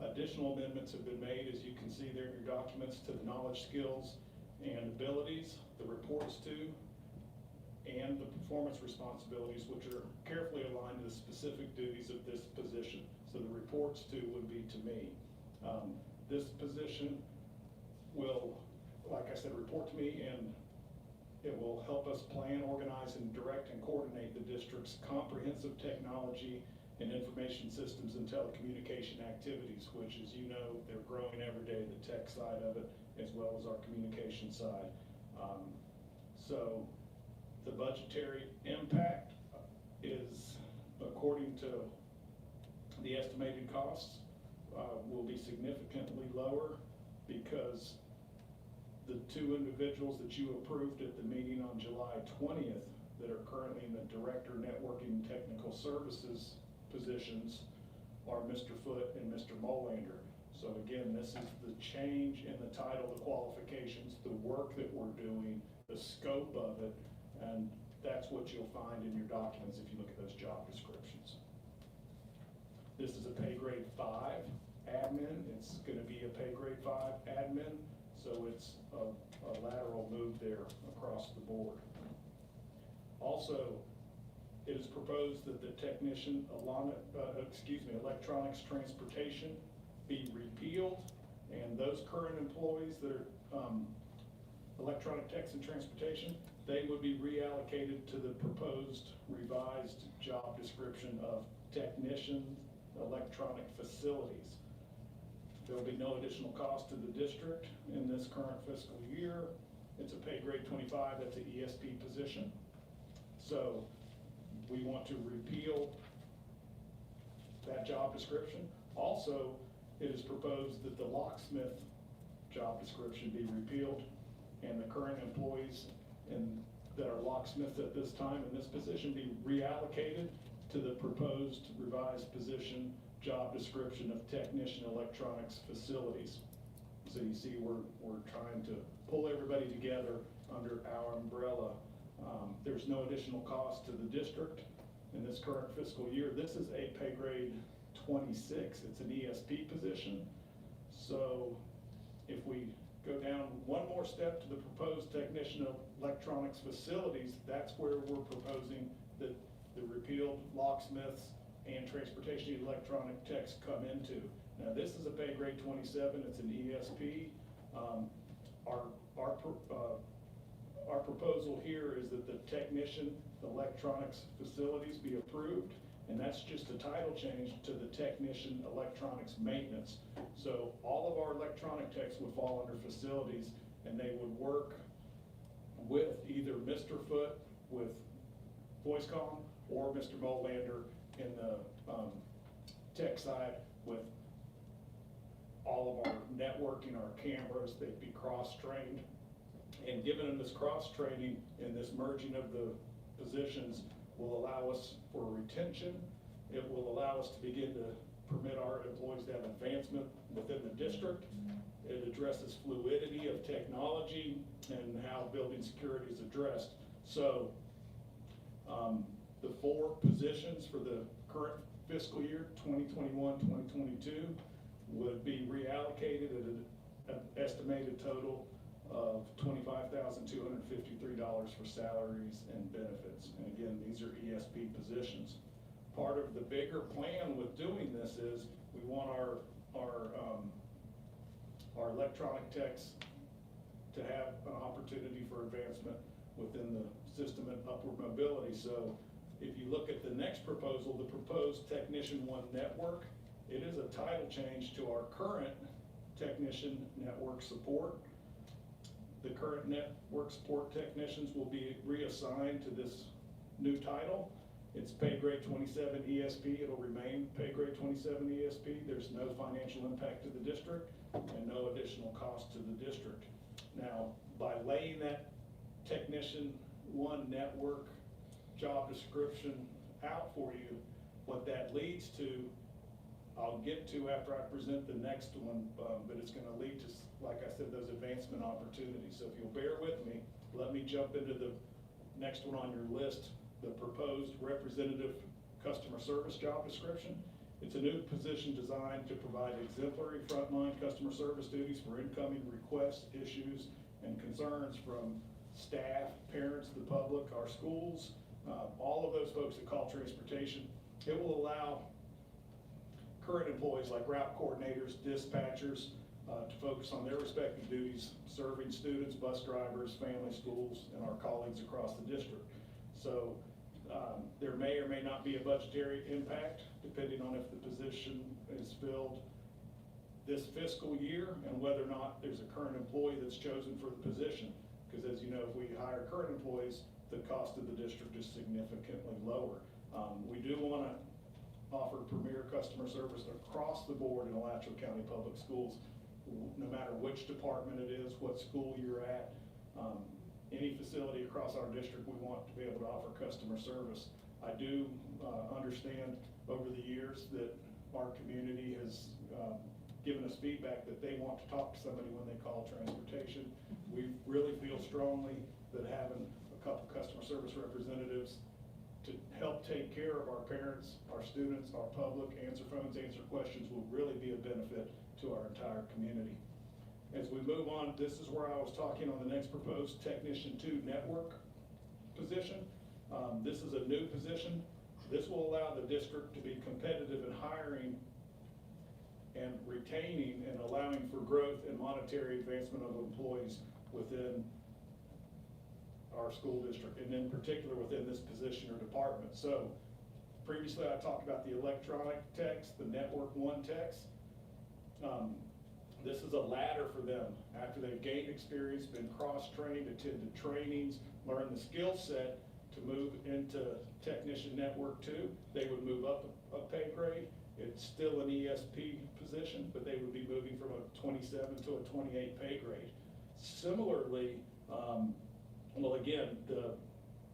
Additional amendments have been made, as you can see there in your documents, to the knowledge, skills, and abilities, the reports to, and the performance responsibilities, which are carefully aligned to the specific duties of this position. So the reports to would be to me. This position will, like I said, report to me, and it will help us plan, organize, and direct and coordinate the district's comprehensive technology and information systems and telecommunication activities, which, as you know, they're growing every day, the tech side of it, as well as our communication side. So the budgetary impact is, according to the estimated costs, will be significantly lower because the two individuals that you approved at the meeting on July 20th that are currently in the Director Networking and Technical Services positions are Mr. Foote and Mr. Molander. So again, this is the change in the title, the qualifications, the work that we're doing, the scope of it, and that's what you'll find in your documents if you look at those job descriptions. This is a pay grade 5 admin. It's going to be a pay grade 5 admin, so it's a lateral move there across the board. Also, it is proposed that the technician, electronics transportation be repealed, and those current employees that are electronic techs and transportation, they would be reallocated to the proposed revised job description of technician electronic facilities. There will be no additional cost to the district in this current fiscal year. It's a pay grade 25, that's an ESP position. So we want to repeal that job description. Also, it is proposed that the locksmith job description be repealed, and the current employees that are locksmiths at this time in this position be reallocated to the proposed revised position job description of technician electronics facilities. So you see, we're trying to pull everybody together under our umbrella. There's no additional cost to the district in this current fiscal year. This is a pay grade 26. It's an ESP position. So if we go down one more step to the proposed technician of electronics facilities, that's where we're proposing that the repealed locksmiths and transportation electronic techs come into. Now, this is a pay grade 27. It's an ESP. Our proposal here is that the technician electronics facilities be approved, and that's just a title change to the technician electronics maintenance. So all of our electronic techs would fall under facilities, and they would work with either Mr. Foote with VoiceCom or Mr. Molander in the tech side with all of our networking, our cameras. They'd be cross-trained. And given them this cross-training and this merging of the positions will allow us for retention. It will allow us to begin to permit our employees to have advancement within the district. It addresses fluidity of technology and how building security is addressed. So the 4 positions for the current fiscal year, 2021-2022, would be reallocated at an estimated total of $25,253 for salaries and benefits. And again, these are ESP positions. Part of the bigger plan with doing this is we want our electronic techs to have an opportunity for advancement within the system and upward mobility. So if you look at the next proposal, the proposed Technician 1 network, it is a title change to our current Technician Network Support. The current network support technicians will be reassigned to this new title. It's pay grade 27 ESP. It'll remain pay grade 27 ESP. There's no financial impact to the district and no additional cost to the district. Now, by laying that Technician 1 network job description out for you, what that leads to, I'll get to after I present the next one, but it's going to lead to, like I said, those advancement opportunities. So if you'll bear with me, let me jump into the next one on your list, the proposed representative customer service job description. It's a new position designed to provide exemplary frontline customer service duties for incoming requests, issues, and concerns from staff, parents, the public, our schools, all of those folks that call transportation. It will allow current employees like route coordinators, dispatchers, to focus on their respective duties, serving students, bus drivers, family schools, and our colleagues across the district. So there may or may not be a budgetary impact depending on if the position is filled this fiscal year and whether or not there's a current employee that's chosen for the position. Because as you know, if we hire current employees, the cost of the district is significantly lower. We do want to offer premier customer service across the board in Alachua County Public Schools, no matter which department it is, what school you're at, any facility across our district, we want to be able to offer customer service. I do understand over the years that our community has given us feedback that they want to talk to somebody when they call transportation. We really feel strongly that having a couple customer service representatives to help take care of our parents, our students, our public, answer phones, answer questions will really be a benefit to our entire community. As we move on, this is where I was talking on the next proposed Technician 2 network position. This is a new position. This will allow the district to be competitive in hiring and retaining and allowing for growth and monetary advancement of employees within our school district, and in particular within this position or department. So previously I talked about the electronic techs, the network 1 techs. This is a ladder for them. After they've gained experience, been cross-trained, attended trainings, learned the skill set to move into Technician Network 2, they would move up a pay grade. It's still an ESP position, but they would be moving from a 27 to a 28 pay grade. Similarly, well, again,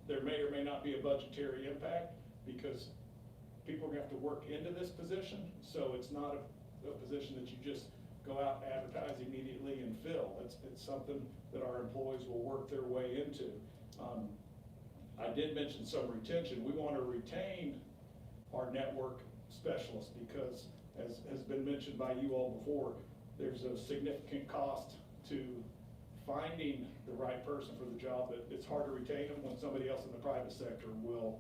there may or may not be a budgetary impact because people are going to have to work into this position. So it's not a position that you just go out and advertise immediately and fill. It's something that our employees will work their way into. I did mention some retention. We want to retain our network specialists because, as has been mentioned by you all before, there's a significant cost to finding the right person for the job. That it's hard to retain them when somebody else in the private sector will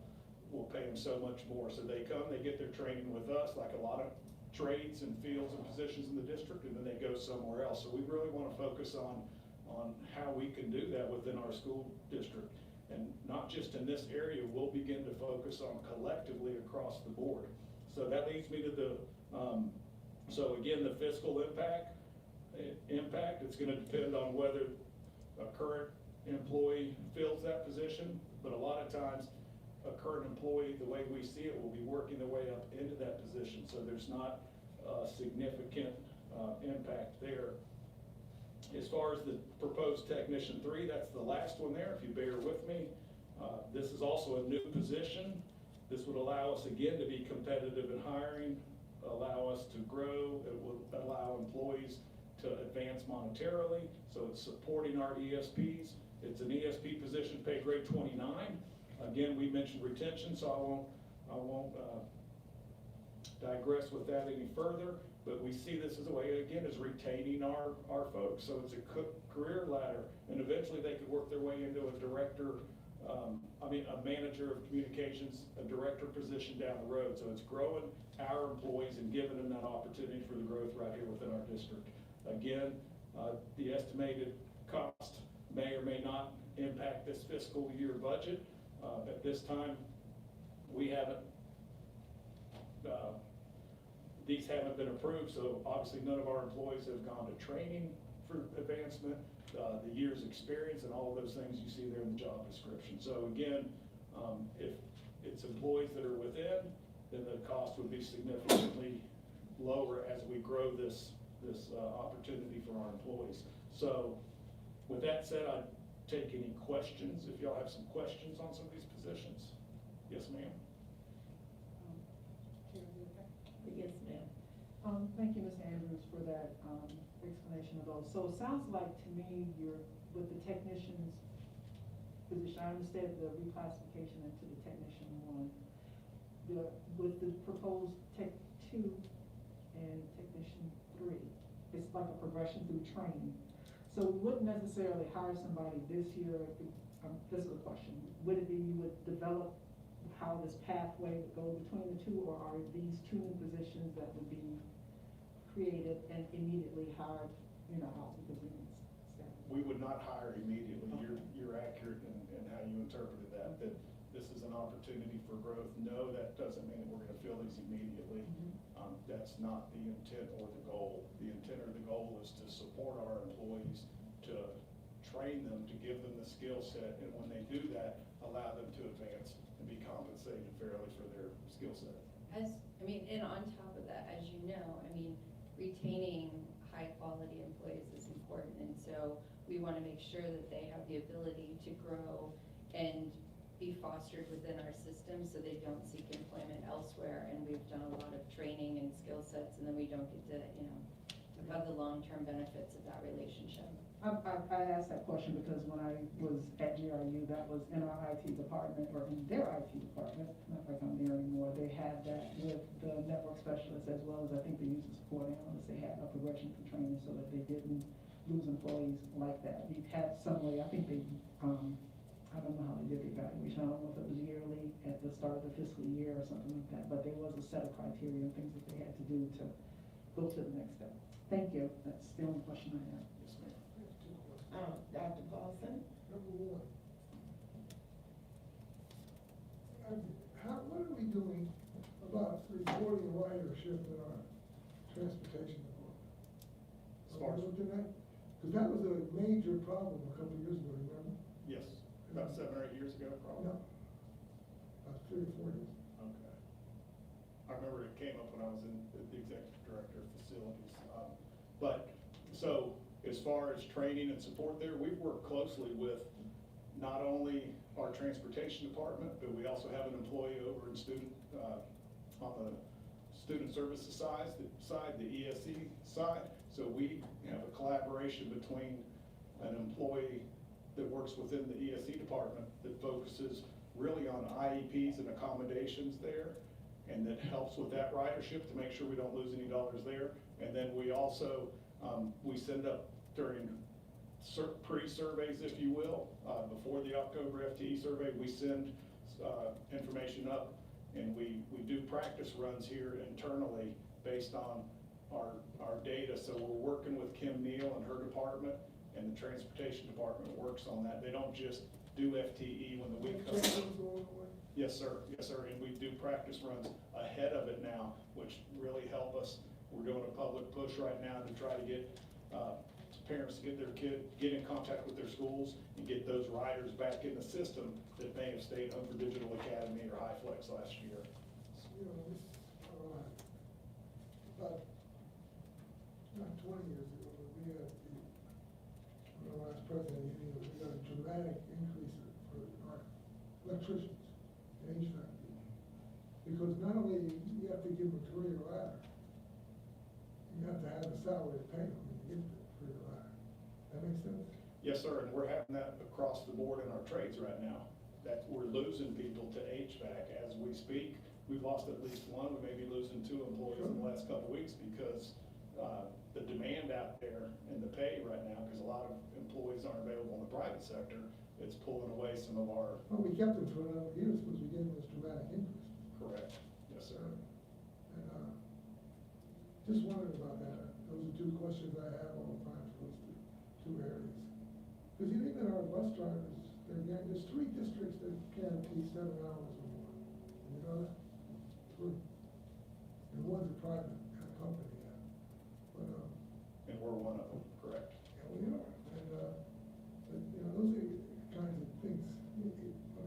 pay them so much more. So they come, they get their training with us, like a lot of trades and fields and positions in the district, and then they go somewhere else. So we really want to focus on how we can do that within our school district. And not just in this area, we'll begin to focus on collectively across the board. So that leads me to the, so again, the fiscal impact, it's going to depend on whether a current employee fills that position, but a lot of times a current employee, the way we see it, will be working their way up into that position. So there's not a significant impact there. As far as the proposed Technician 3, that's the last one there, if you bear with me. This is also a new position. This would allow us again to be competitive in hiring, allow us to grow. It will allow employees to advance monetarily. So it's supporting our ESPs. It's an ESP position, pay grade 29. Again, we mentioned retention, so I won't digress with that any further. But we see this as a way, again, as retaining our folks. So it's a career ladder, and eventually they could work their way into a director, a manager of communications, a director position down the road. So it's growing our employees and giving them that opportunity for the growth right here within our district. Again, the estimated cost may or may not impact this fiscal year budget. At this time, we haven't, these haven't been approved, so obviously none of our employees have gone to training for advancement, the year's experience and all of those things you see there in the job description. So again, if it's employees that are within, then the cost would be significantly lower as we grow this opportunity for our employees. So with that said, I'd take any questions, if y'all have some questions on some of these positions. Yes, ma'am. Yes, ma'am. Thank you, Ms. Andrews, for that explanation of those. So it sounds like to me you're, with the technician's position, I understand the reclassification into the technician 1. With the proposed tech 2 and technician 3, it's like a progression through training. So we wouldn't necessarily hire somebody this year. This is a question. Would it be you would develop how this pathway would go between the two, or are these 2 new positions that would be created and immediately hired, out because we need staff? We would not hire immediately. Okay. You're accurate in how you interpreted that this is an opportunity for growth. No, that doesn't mean that we're gonna fill these immediately. That's not the intent or the goal. The intent or the goal is to support our employees, to train them, to give them the skill set, and when they do that, allow them to advance and be compensated fairly for their skill set. And on top of that, as you know, retaining high-quality employees is important, and so we want to make sure that they have the ability to grow and be fostered within our system so they don't seek employment elsewhere. And we've done a lot of training and skill sets, and then we don't get to, have the long-term benefits of that relationship. I asked that question because when I was at DRU, that was in our IT department, or in their IT department, not like I'm there anymore, they had that with the network specialists as well as I think the user support analysts. They had a progression for training so that they didn't lose employees like that. We've had some way, I think they, I don't know how they did the evaluation. I don't know if it was yearly at the start of the fiscal year or something like that, but there was a set of criteria and things that they had to do to go to the next step. Thank you. That's the only question I have. Yes, ma'am. I have 2 questions. Dr. Paulson? Number 1, what are we doing about reporting ridership in our transportation department? As far as- Are we looking at? Because that was a major problem a couple of years ago, remember? Yes, about 7 or 8 years ago, probably. No, about 3 or 4 years. Okay. I remember it came up when I was the executive director of facilities. So as far as training and support there, we've worked closely with not only our transportation department, but we also have an employee over in on the student services side, the ESE side. So we have a collaboration between an employee that works within the ESE department that focuses really on IEPs and accommodations there, and that helps with that ridership to make sure we don't lose any dollars there. And then we also, we send up during pre-surveys, if you will, before the October FTE survey, we send information up, and we do practice runs here internally based on our data. So we're working with Kim Neal and her department, and the transportation department works on that. They don't just do FTE when the week comes. Yes, sir. Yes, sir. And we do practice runs ahead of it now, which really help us. We're doing a public push right now to try to get parents to get their get in contact with their schools and get those riders back in the system that may have stayed home for Digital Academy or HighFlex last year. About not 20 years ago, but we had when I was president, we got a dramatic increase for our salary to pay them when you get the free ride. That makes sense? Yes, sir, and we're having that across the board in our trades right now. That we're losing people to HVAC as we speak. We've lost at least one, we may be losing 2 employees in the last couple of weeks because the demand out there and the pay right now, because a lot of employees aren't available in the private sector, it's pulling away some of our. Well, we kept them for another year because we gave them this dramatic increase. Correct. Yes, sir. And, just wondering about that. Those are 2 questions I have all the time for those 2 areas. Because even our bus drivers, there's 3 districts that guarantee 7 hours or more. You know that? 3. And one's a private company. But, And we're one of them, correct? yeah, we are. And, but, you know, those are the kinds of things. I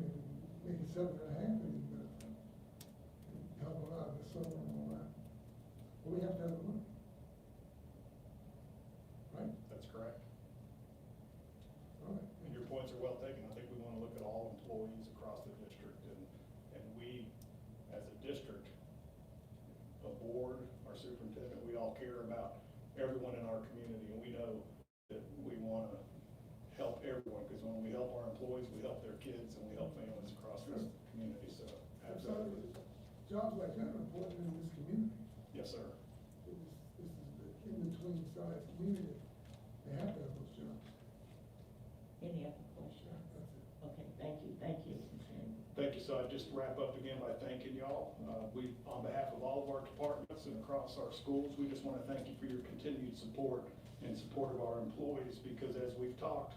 mean, make it 7.5 and help them out in the summer and all that. But we have to have the money. Right? That's correct. All right. And your points are well taken. I think we want to look at all employees across the district, and we, as a district, a board, our superintendent, we all care about everyone in our community, and we know that we want to help everyone, because when we help our employees, we help their kids, and we help families across this community, so absolutely. Jobs like that are important in this community. Yes, sir. This is the in-between size community. They have to have those jobs. Any other questions? That's it. Okay, thank you. Thank you. So I just wrap up again by thanking y'all. We, on behalf of all of our departments and across our schools, we just want to thank you for your continued support and support of our employees, because as we've talked,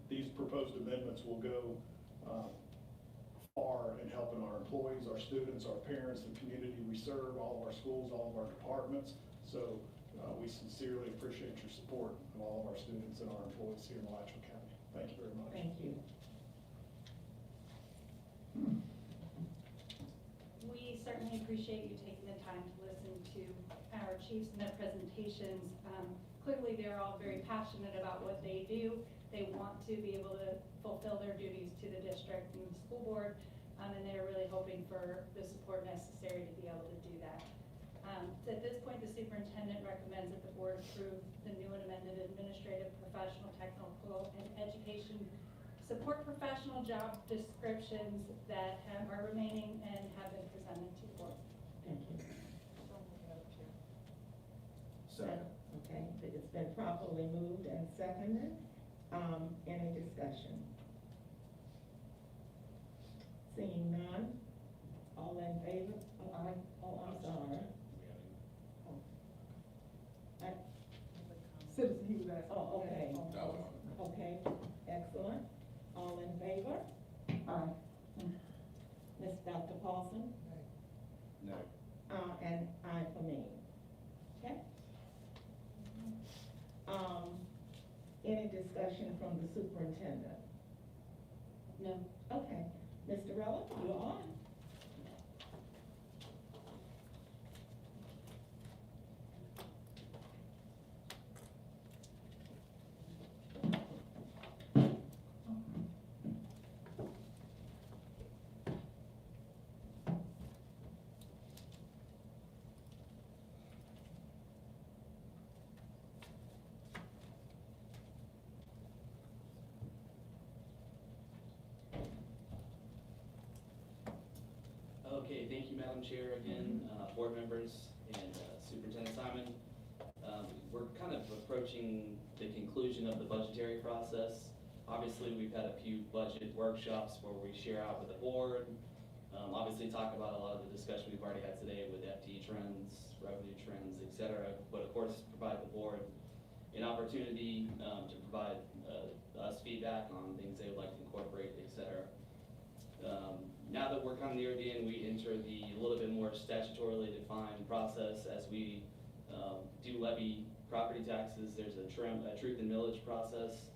these proposed amendments will go far in helping our employees, our students, our parents, the community we serve, all of our schools, all of our departments. So we sincerely appreciate your support of all of our students and our employees here in Alachua County. Thank you very much. Thank you. We certainly appreciate you taking the time to listen to our chiefs and their presentations. Clearly, they're all very passionate about what they do. They want to be able to fulfill their duties to the district and the school board, and they're really hoping for the support necessary to be able to do that. At this point, the superintendent recommends that the board approve the new and amended administrative, professional, technical, and education support professional job descriptions that are remaining and have been presented to the board. Thank you. Second. Okay, it's been properly moved and seconded. Any discussion? Seeing none, all in favor? I'm sorry. Citizen, he was asking. Oh, okay. Okay, excellent. All in favor? Aye. Ms. Dr. Paulson? No. And I for me. Okay? Any discussion from the superintendent? No. Okay. Mr. Rella, you're on. Okay, thank you, Madam Chair, again, board members, and Superintendent Simon. We're kind of approaching the conclusion of the budgetary process. Obviously, we've had a few budget workshops where we share out with the board, obviously talk about a lot of the discussion we've already had today with FTE trends, revenue trends, et cetera, but of course, provide the board an opportunity to provide us feedback on things they would like to incorporate, et cetera. Now that we're kind of near the end, we enter the little bit more statutorily defined process as we do levy property taxes. There's a truth and millage process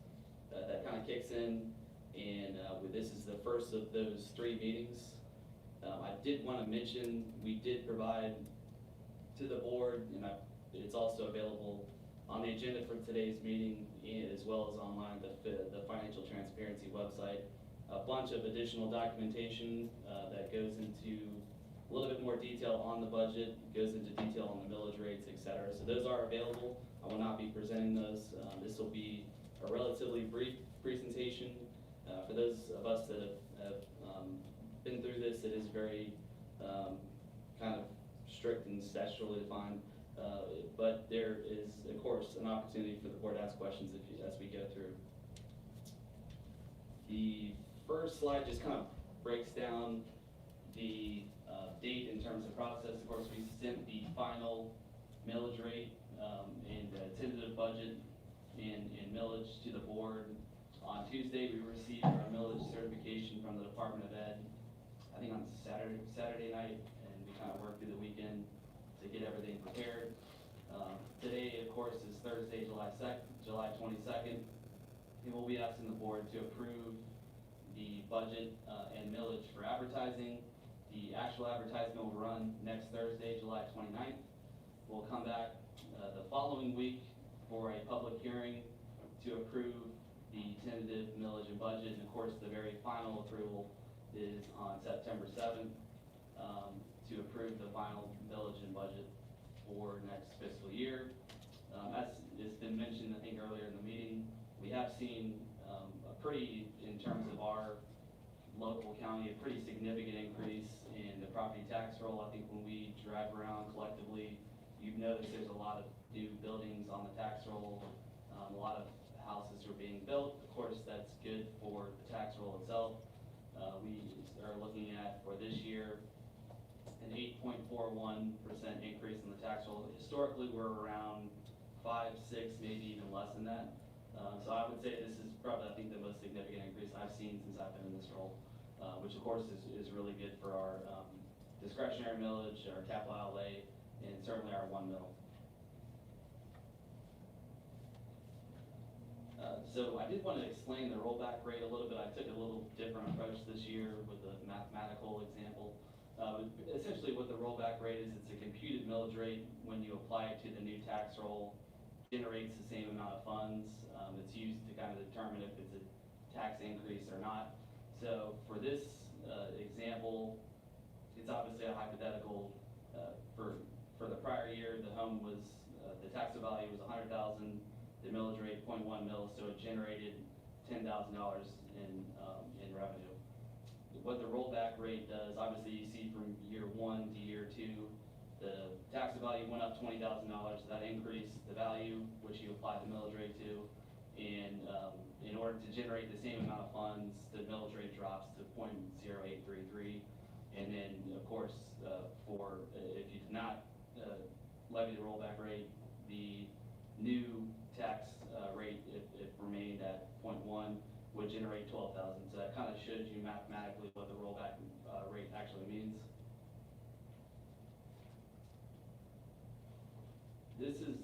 that kind of kicks in, and this is the first of those 3 meetings. I did want to mention, we did provide to the board, and it's also available on the agenda for today's meeting, as well as online, the financial transparency website, a bunch of additional documentation that goes into a little bit more detail on the budget, goes into detail on the millage rates, et cetera. So those are available. I will not be presenting those. This will be a relatively brief presentation. For those of us that have been through this, it is very kind of strict and statutorily defined. But there is, of course, an opportunity for the board to ask questions as we go through. The first slide just kind of breaks down the date in terms of process. Of course, we sent the final millage rate and tentative budget and millage to the board. On Tuesday, we received our millage certification from the Department of Ed, I think on Saturday night, and we kind of worked through the weekend to get everything prepared. Today, of course, is Thursday, July 22nd, and we'll be asking the board to approve the budget and millage for advertising. The actual advertisement will run next Thursday, July 29th. We'll come back the following week for a public hearing to approve the tentative millage and budget. And of course, the very final approval is on September 7th to approve the final millage and budget for next fiscal year. As has been mentioned, I think earlier in the meeting, we have seen a pretty, in terms of our local county, a pretty significant increase in the property tax roll. I think when we drive around collectively, you've noticed there's a lot of new buildings on the tax roll. A lot of houses are being built. Of course, that's good for the tax roll itself. We are looking at, for this year, an 8.41% increase in the tax roll. Historically, we're around 5, 6, maybe even less than that. So I would say this is probably, I think, the most significant increase I've seen since I've been in this role, which of course is really good for our discretionary millage, our capital outlay, and certainly our 1 mil. So I did want to explain the rollback rate a little bit. I took a little different approach this year with a mathematical example. Essentially what the rollback rate is, it's a computed millage rate when you apply it to the new tax roll, generates the same amount of funds. It's used to kind of determine if it's a tax increase or not. So for this example, it's obviously a hypothetical. For the prior year, the home was, the taxable value was $100,000. The millage rate 0.1 mil, so it generated $10,000 in revenue. What the rollback rate does, obviously you see from year 1 to year 2, the taxable value went up $20,000. That increased the value which you applied the millage rate to, and in order to generate the same amount of funds, the millage rate drops to 0.0833, and then of course for if you did not levy the rollback rate, the new tax rate, if remained at 0.1, would generate $12,000. So that kind of shows you mathematically what the rollback rate actually means. This is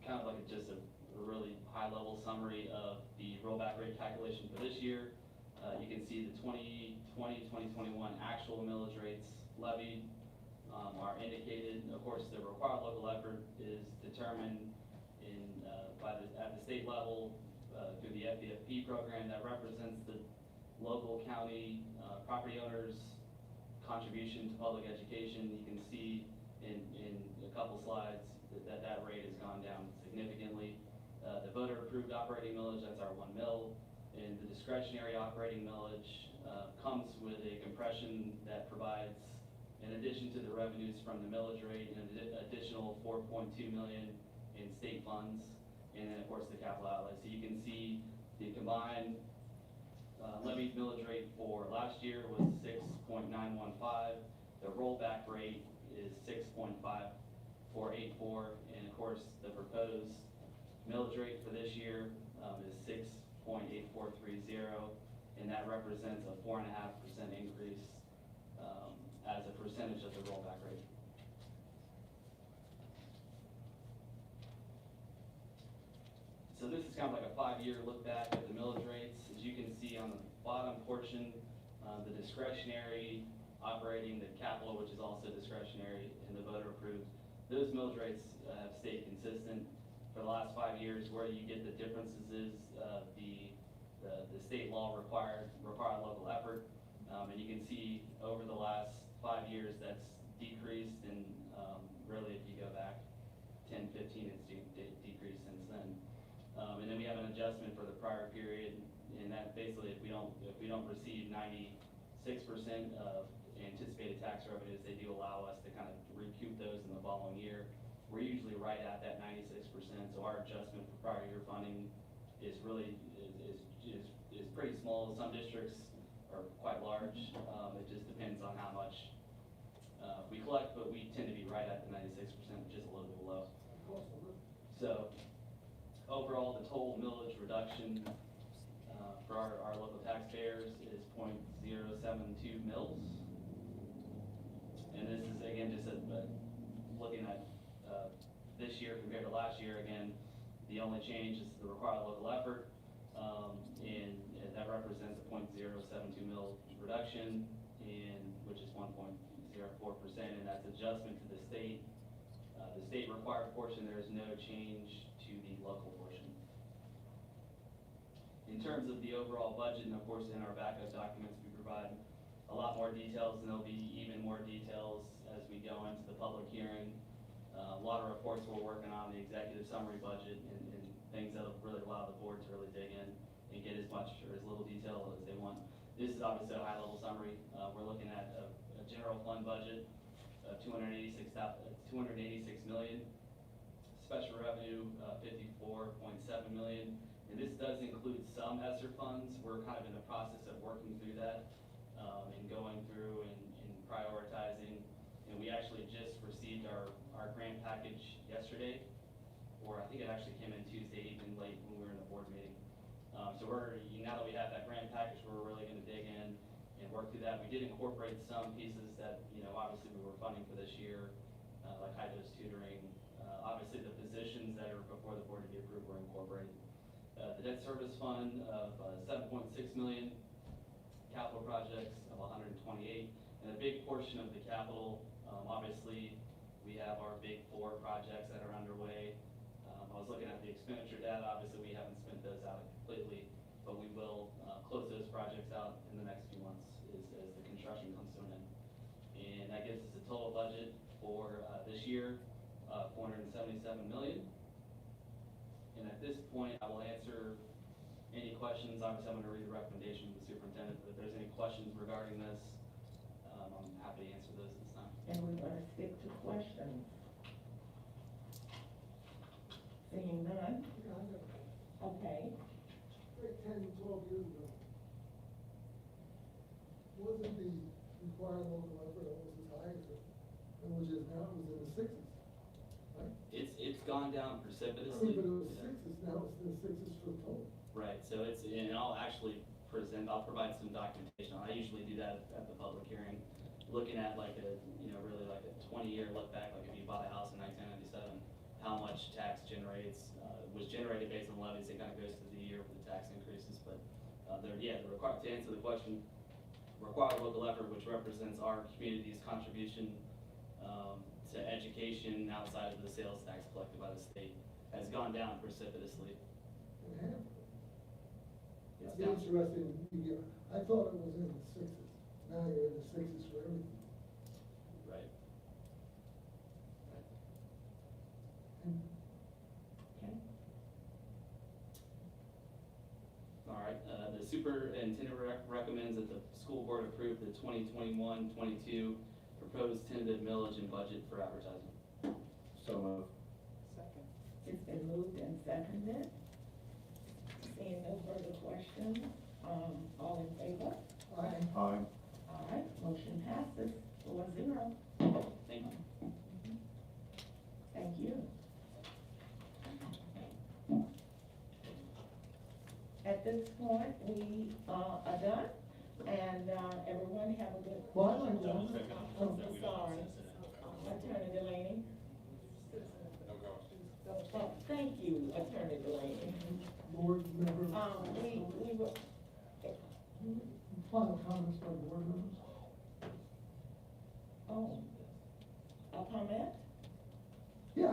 kind of like just a really high-level summary of the rollback rate calculation for this year. You can see the 2020-2021 actual millage rates levied are indicated. Of course, the required local effort is determined at the state level through the FBFP program that represents the local county property owners' contribution to public education. You can see in a couple slides that rate has gone down significantly. The voter-approved operating millage, that's our 1 mil, and the discretionary operating millage comes with a compression that provides, in addition to the revenues from the millage rate, an additional $4.2 million in state funds, and then of course the capital outlay. So you can see the combined levied millage rate for last year was 6.915. The rollback rate is 6.5484, and of course the proposed millage rate for this year is 6.8430, and that represents a 4.5% increase as a percentage of the rollback rate. So this is kind of like a 5-year look back at the millage rates. As you can see on the bottom portion, the discretionary operating, the capital, which is also discretionary, and the voter approved, those millage rates have stayed consistent for the last 5 years. Where you get the differences is the state law required local effort, and you can see over the last 5 years, that's decreased, and, really, if you go back 10, 15, it's decreased since then. And then we have an adjustment for the prior period, and that basically, if we don't receive 96% of anticipated tax revenues, they do allow us to kind of recoup those in the following year. We're usually right at that 96%, so our adjustment for prior year funding is really, is pretty small. Some districts are quite large. It just depends on how much we collect, but we tend to be right at the 96%, just a little bit below. So overall, the total millage reduction for our local taxpayers is 0.072 mils. And this is, again, just looking at this year compared to last year. Again, the only change is the required local effort, and that represents a 0.072 mil reduction, which is 1.04%, and that's adjustment to the state. The state required portion, there is no change to the local portion. In terms of the overall budget, and of course in our backup documents, we provide a lot more details, and there'll be even more details as we go into the public hearing. A lot of reports we're working on, the executive summary budget, and things that'll really allow the board to really dig in and get as much or as little detail as they want. This is obviously a high-level summary. We're looking at a general fund budget of $286 million, special revenue 54.7 million, and this does include some ESSER funds. We're kind of in the process of working through that and going through and prioritizing. And we actually just received our grant package yesterday, or I think it actually came in Tuesday evening late when we were in the board meeting. So now that we have that grant package, we're really going to dig in and work through that. We did incorporate some pieces that, obviously we were funding for this year, like high-dose tutoring. Obviously the positions that are before the board to be approved were incorporated. The debt service fund of 7.6 million, capital projects of 128, and a big portion of the capital, obviously we have our big 4 projects that are underway. I was looking at the expenditure data. Obviously we haven't spent those out completely, but we will close those projects out in the next few months as the construction comes to an end. And that gives us a total budget for this year of 477 million. And at this point, I will answer any questions. Obviously, I'm going to read the recommendation of the superintendent, but if there's any questions regarding this, I'm happy to answer those this time. And we're gonna stick to questions. Seeing none, Yeah, I know. okay. Like 10, 12 years ago, wasn't the required local effort almost as high as it is now? It was in the 60s, right? It's gone down But precipitously. it was 60s, now it's in the 60s for the total. Right, so and I'll actually I'll provide some documentation. I usually do that at the public hearing, looking at like really like a 20-year look back, like if you bought a house in 1997, how much tax was generated based on levies. It kind of goes through the year for the tax increases, but to answer the question, required local effort, which represents our community's contribution to education outside of the sales tax collected by the state, has gone down precipitously. And half. It's It'd be down. interesting, I thought it was in the 60s, now you're in the 60s for everything. Right. And Okay. All right, the superintendent recommends that the school board approve the 2021-22 proposed tentative millage and budget for advertising. So moved. Second. It's been moved and seconded. Seeing no further questions, all in favor? Aye. Aye. All right, motion passes 4-0. Thank you. Thank you. At this point, we are done, and everyone have a good. Well, I'd like to- I'm sorry. Attorney Delaney. Oh, thank you, Attorney Delaney. Board member, We were, final comments by board members? oh, a comment? Yeah,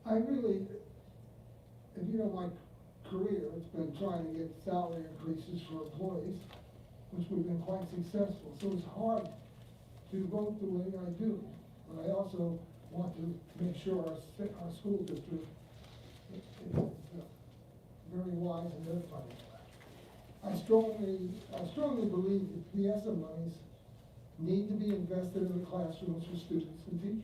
I really, if you know my career, it's been trying to get salary increases for employees. which we've been quite successful. So it's hard to vote the way I do, but I also want to make sure our school district is very wise in their funding. I strongly believe that the ESSA monies need to be invested in the classrooms for students and teachers.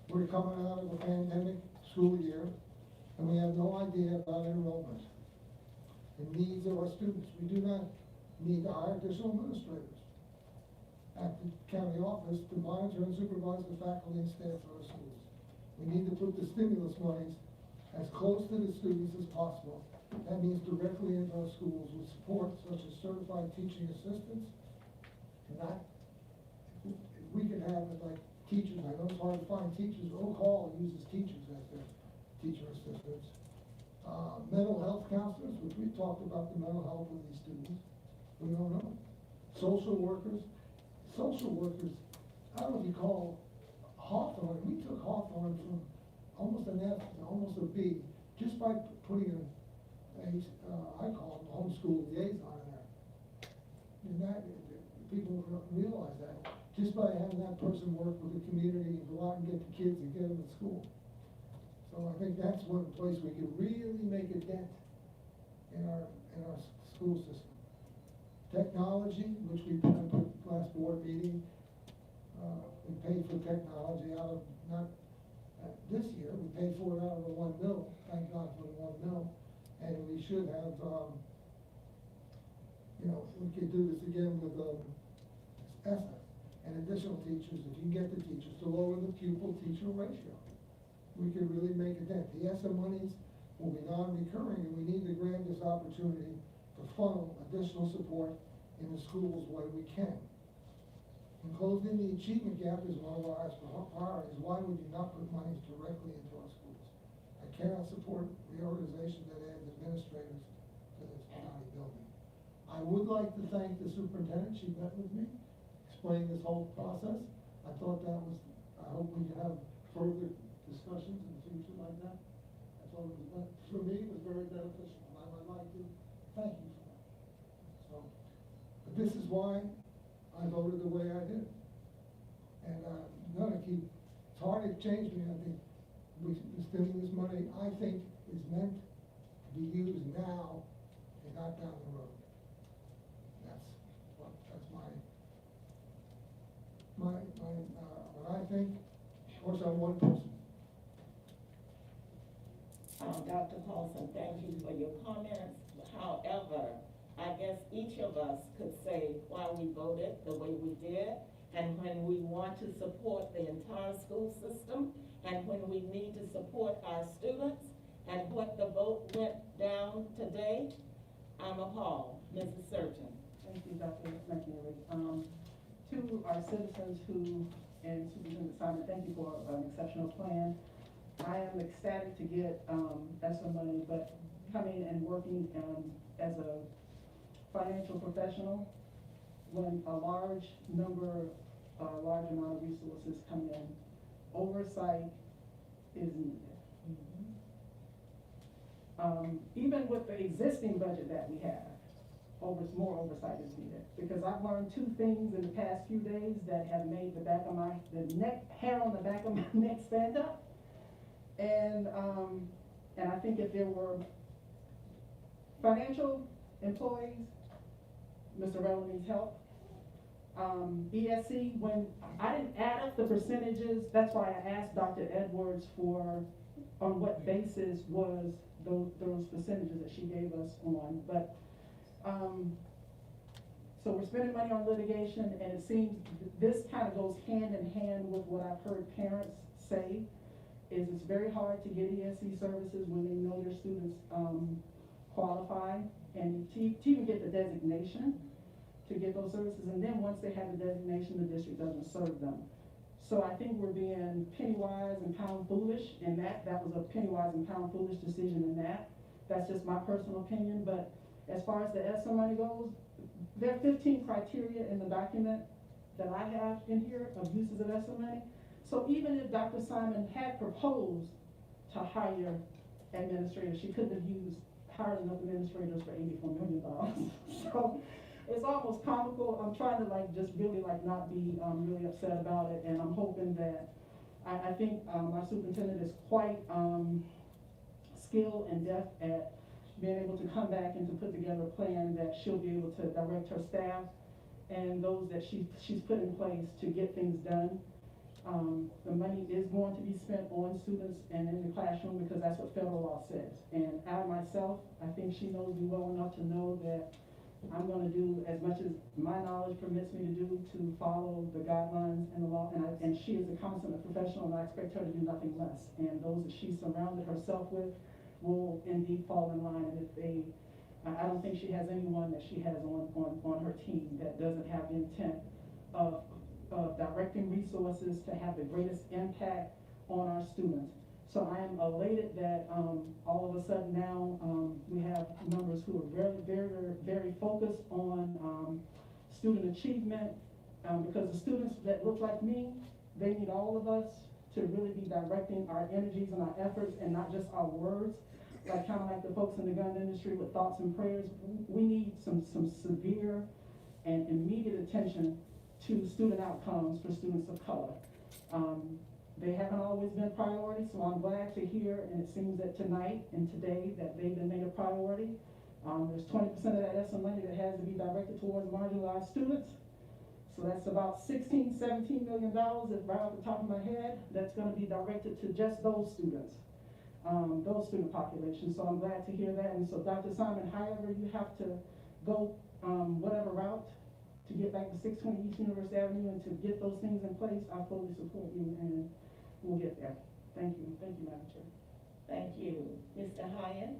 We're coming out of a pandemic school year, and we have no idea about enrollment. The needs of our students. We do not need to hire additional administrators at the county office to monitor and supervise the faculty and staff of our schools. We need to put the stimulus monies as close to the students as possible. That means directly into our schools with support such as certified teaching assistants. Not, if we could have it like teachers, I know it's hard to find teachers, Oak Hall uses teachers as their teacher assistants. Mental health counselors, which we talked about the mental health of these students, we don't know. Social workers, I don't know if you call Hawthorne, we took Hawthorne from almost an F to almost a B, just by putting I call them homeschool liaison in there. And that, people don't realize that, just by having that person work with the community and go out and get the kids and get them to school. So I think that's one place we can really make a dent in our school system. Technology, which we put last board meeting, we paid for technology out of, not this year, we paid for it out of the $1 million, thank God for the $1 million. And we should have, we could do this again with ESSA and additional teachers, if you can get the teachers to lower the pupil-teacher ratio. We could really make a dent. The ESSA monies will be non-recurring, and we need to grab this opportunity to funnel additional support in the schools where we can. And closing the achievement gap is one of our highest priorities. Why would you not put monies directly into our schools? I cannot support reorganization that adds administrators to this county building. I would like to thank the superintendent. She met with me, explained this whole process. I thought that was, I hope we can have further discussions in the future like that. I thought it was, for me, it was very beneficial, and I would like to thank you for that. So, but this is why I voted the way I did. And I'm gonna keep, it's hard to change me. I think the stimulus money, I think, is meant to be used now and not down the road. That's what I think. Of course, I'm one person. Dr. Paulson, thank you for your comments. However, I guess each of us could say why we voted the way we did, and when we want to support the entire school system, and when we need to support our students, and what the vote went down today. I'm appalled. Mrs. Surgeon. Thank you, Dr. McNeely. To our citizens and Superintendent Simon, thank you for an exceptional plan. I am ecstatic to get ESSA money, but coming and working as a financial professional, when a large amount of resources come in, oversight is needed. Even with the existing budget that we have, more oversight is needed. Because I've learned two things in the past few days that have made the hair on the back of my neck stand up. And I think if there were financial employees, Mr. Rowland needs help. ESC, when I didn't add up the percentages, that's why I asked Dr. Edwards on what basis was those percentages that she gave us on. But so we're spending money on litigation, and it seems this kind of goes hand in hand with what I've heard parents say, is it's very hard to get ESC services when they know their students qualify, and to even get the designation to get those services, and then once they have the designation, the district doesn't serve them. So I think we're being penny wise and pound foolish in that. That was a penny wise and pound foolish decision in that. That's just my personal opinion, but as far as the ESSA money goes, there are 15 criteria in the document that I have in here of uses of ESSA money. So even if Dr. Simon had proposed to hire administrators, she couldn't have hired enough administrators for $84 million. So it's almost comical. I'm trying to like just really like not be really upset about it, and I'm hoping that I think our superintendent is quite skilled and deft at being able to come back and to put together a plan that she'll be able to direct her staff and those that she's put in place to get things done. The money is going to be spent on students and in the classroom because that's what federal law says. And I myself, I think she knows me well enough to know that I'm going to do as much as my knowledge permits me to do to follow the guidelines and the law. And she is a consummate professional, and I expect her to do nothing less. And those that she's surrounded herself with will indeed fall in line. And if they, I don't think she has anyone that she has on her team that doesn't have the intent of directing resources to have the greatest impact on our students. So I am elated that all of a sudden now we have members who are very, very, very focused on student achievement because the students that look like me, they need all of us to really be directing our energies and our efforts and not just our words, like kind of like the folks in the gun industry with thoughts and prayers. We need some severe and immediate attention to student outcomes for students of color. They haven't always been priorities, so I'm glad to hear, and it seems that tonight and today that they've been made a priority. There's 20% of that ESSA money that has to be directed towards marginalized students. So that's about $16, $17 million, if right off the top of my head, that's going to be directed to just those students, those student populations. So I'm glad to hear that. And so Dr. Simon, however you have to go, whatever route, to get back to 620 East University Avenue and to get those things in place, I fully support you, and we'll get there. Thank you, Madam Chair. Thank you. Mr. Hyatt?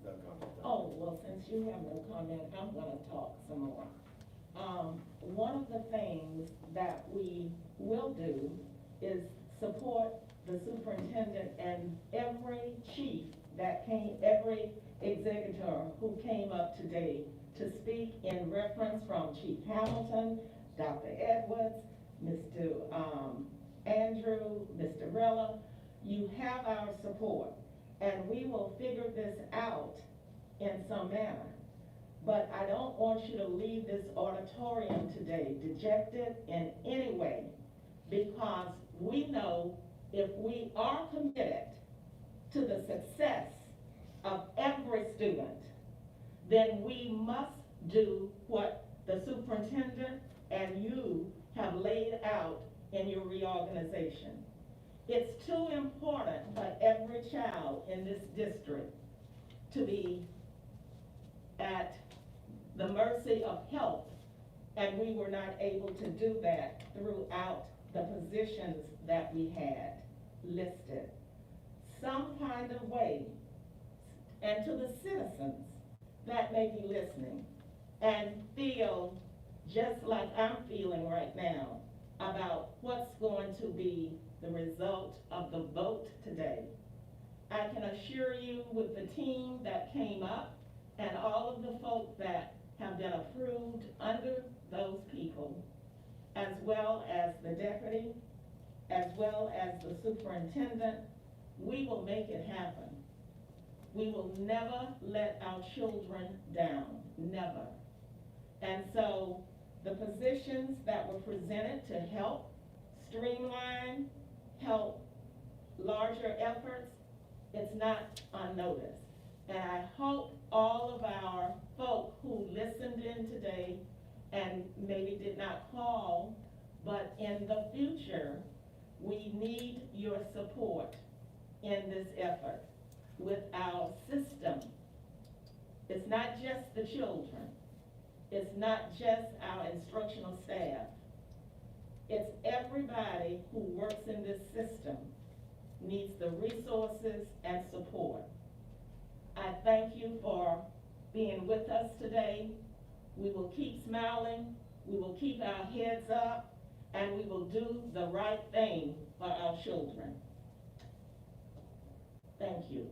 No comment. Oh, well, since you have no comment, I'm gonna talk some more. One of the things that we will do is support the superintendent and every chief that came, every executor who came up today to speak in reference from Chief Hamilton, Dr. Edwards, Mr. Andrew, Mr. Rella. You have our support, and we will figure this out in some manner. But I don't want you to leave this auditorium today dejected in any way, because we know if we are committed to the success of every student, then we must do what the superintendent and you have laid out in your reorganization. It's too important for every child in this district to be at the mercy of help, and we were not able to do that throughout the positions that we had listed. Some kind of way, and to the citizens that may be listening and feel just like I'm feeling right now about what's going to be the result of the vote today. I can assure you with the team that came up and all of the folk that have been approved under those people, as well as the deputy, as well as the superintendent, we will make it happen. We will never let our children down, never. And so the positions that were presented to help streamline, help larger efforts, it's not unnoticed. And I hope all of our folk who listened in today and maybe did not call, but in the future, we need your support in this effort with our system. It's not just the children. It's not just our instructional staff. It's everybody who works in this system needs the resources and support. I thank you for being with us today. We will keep smiling, we will keep our heads up, and we will do the right thing for our children. Thank you.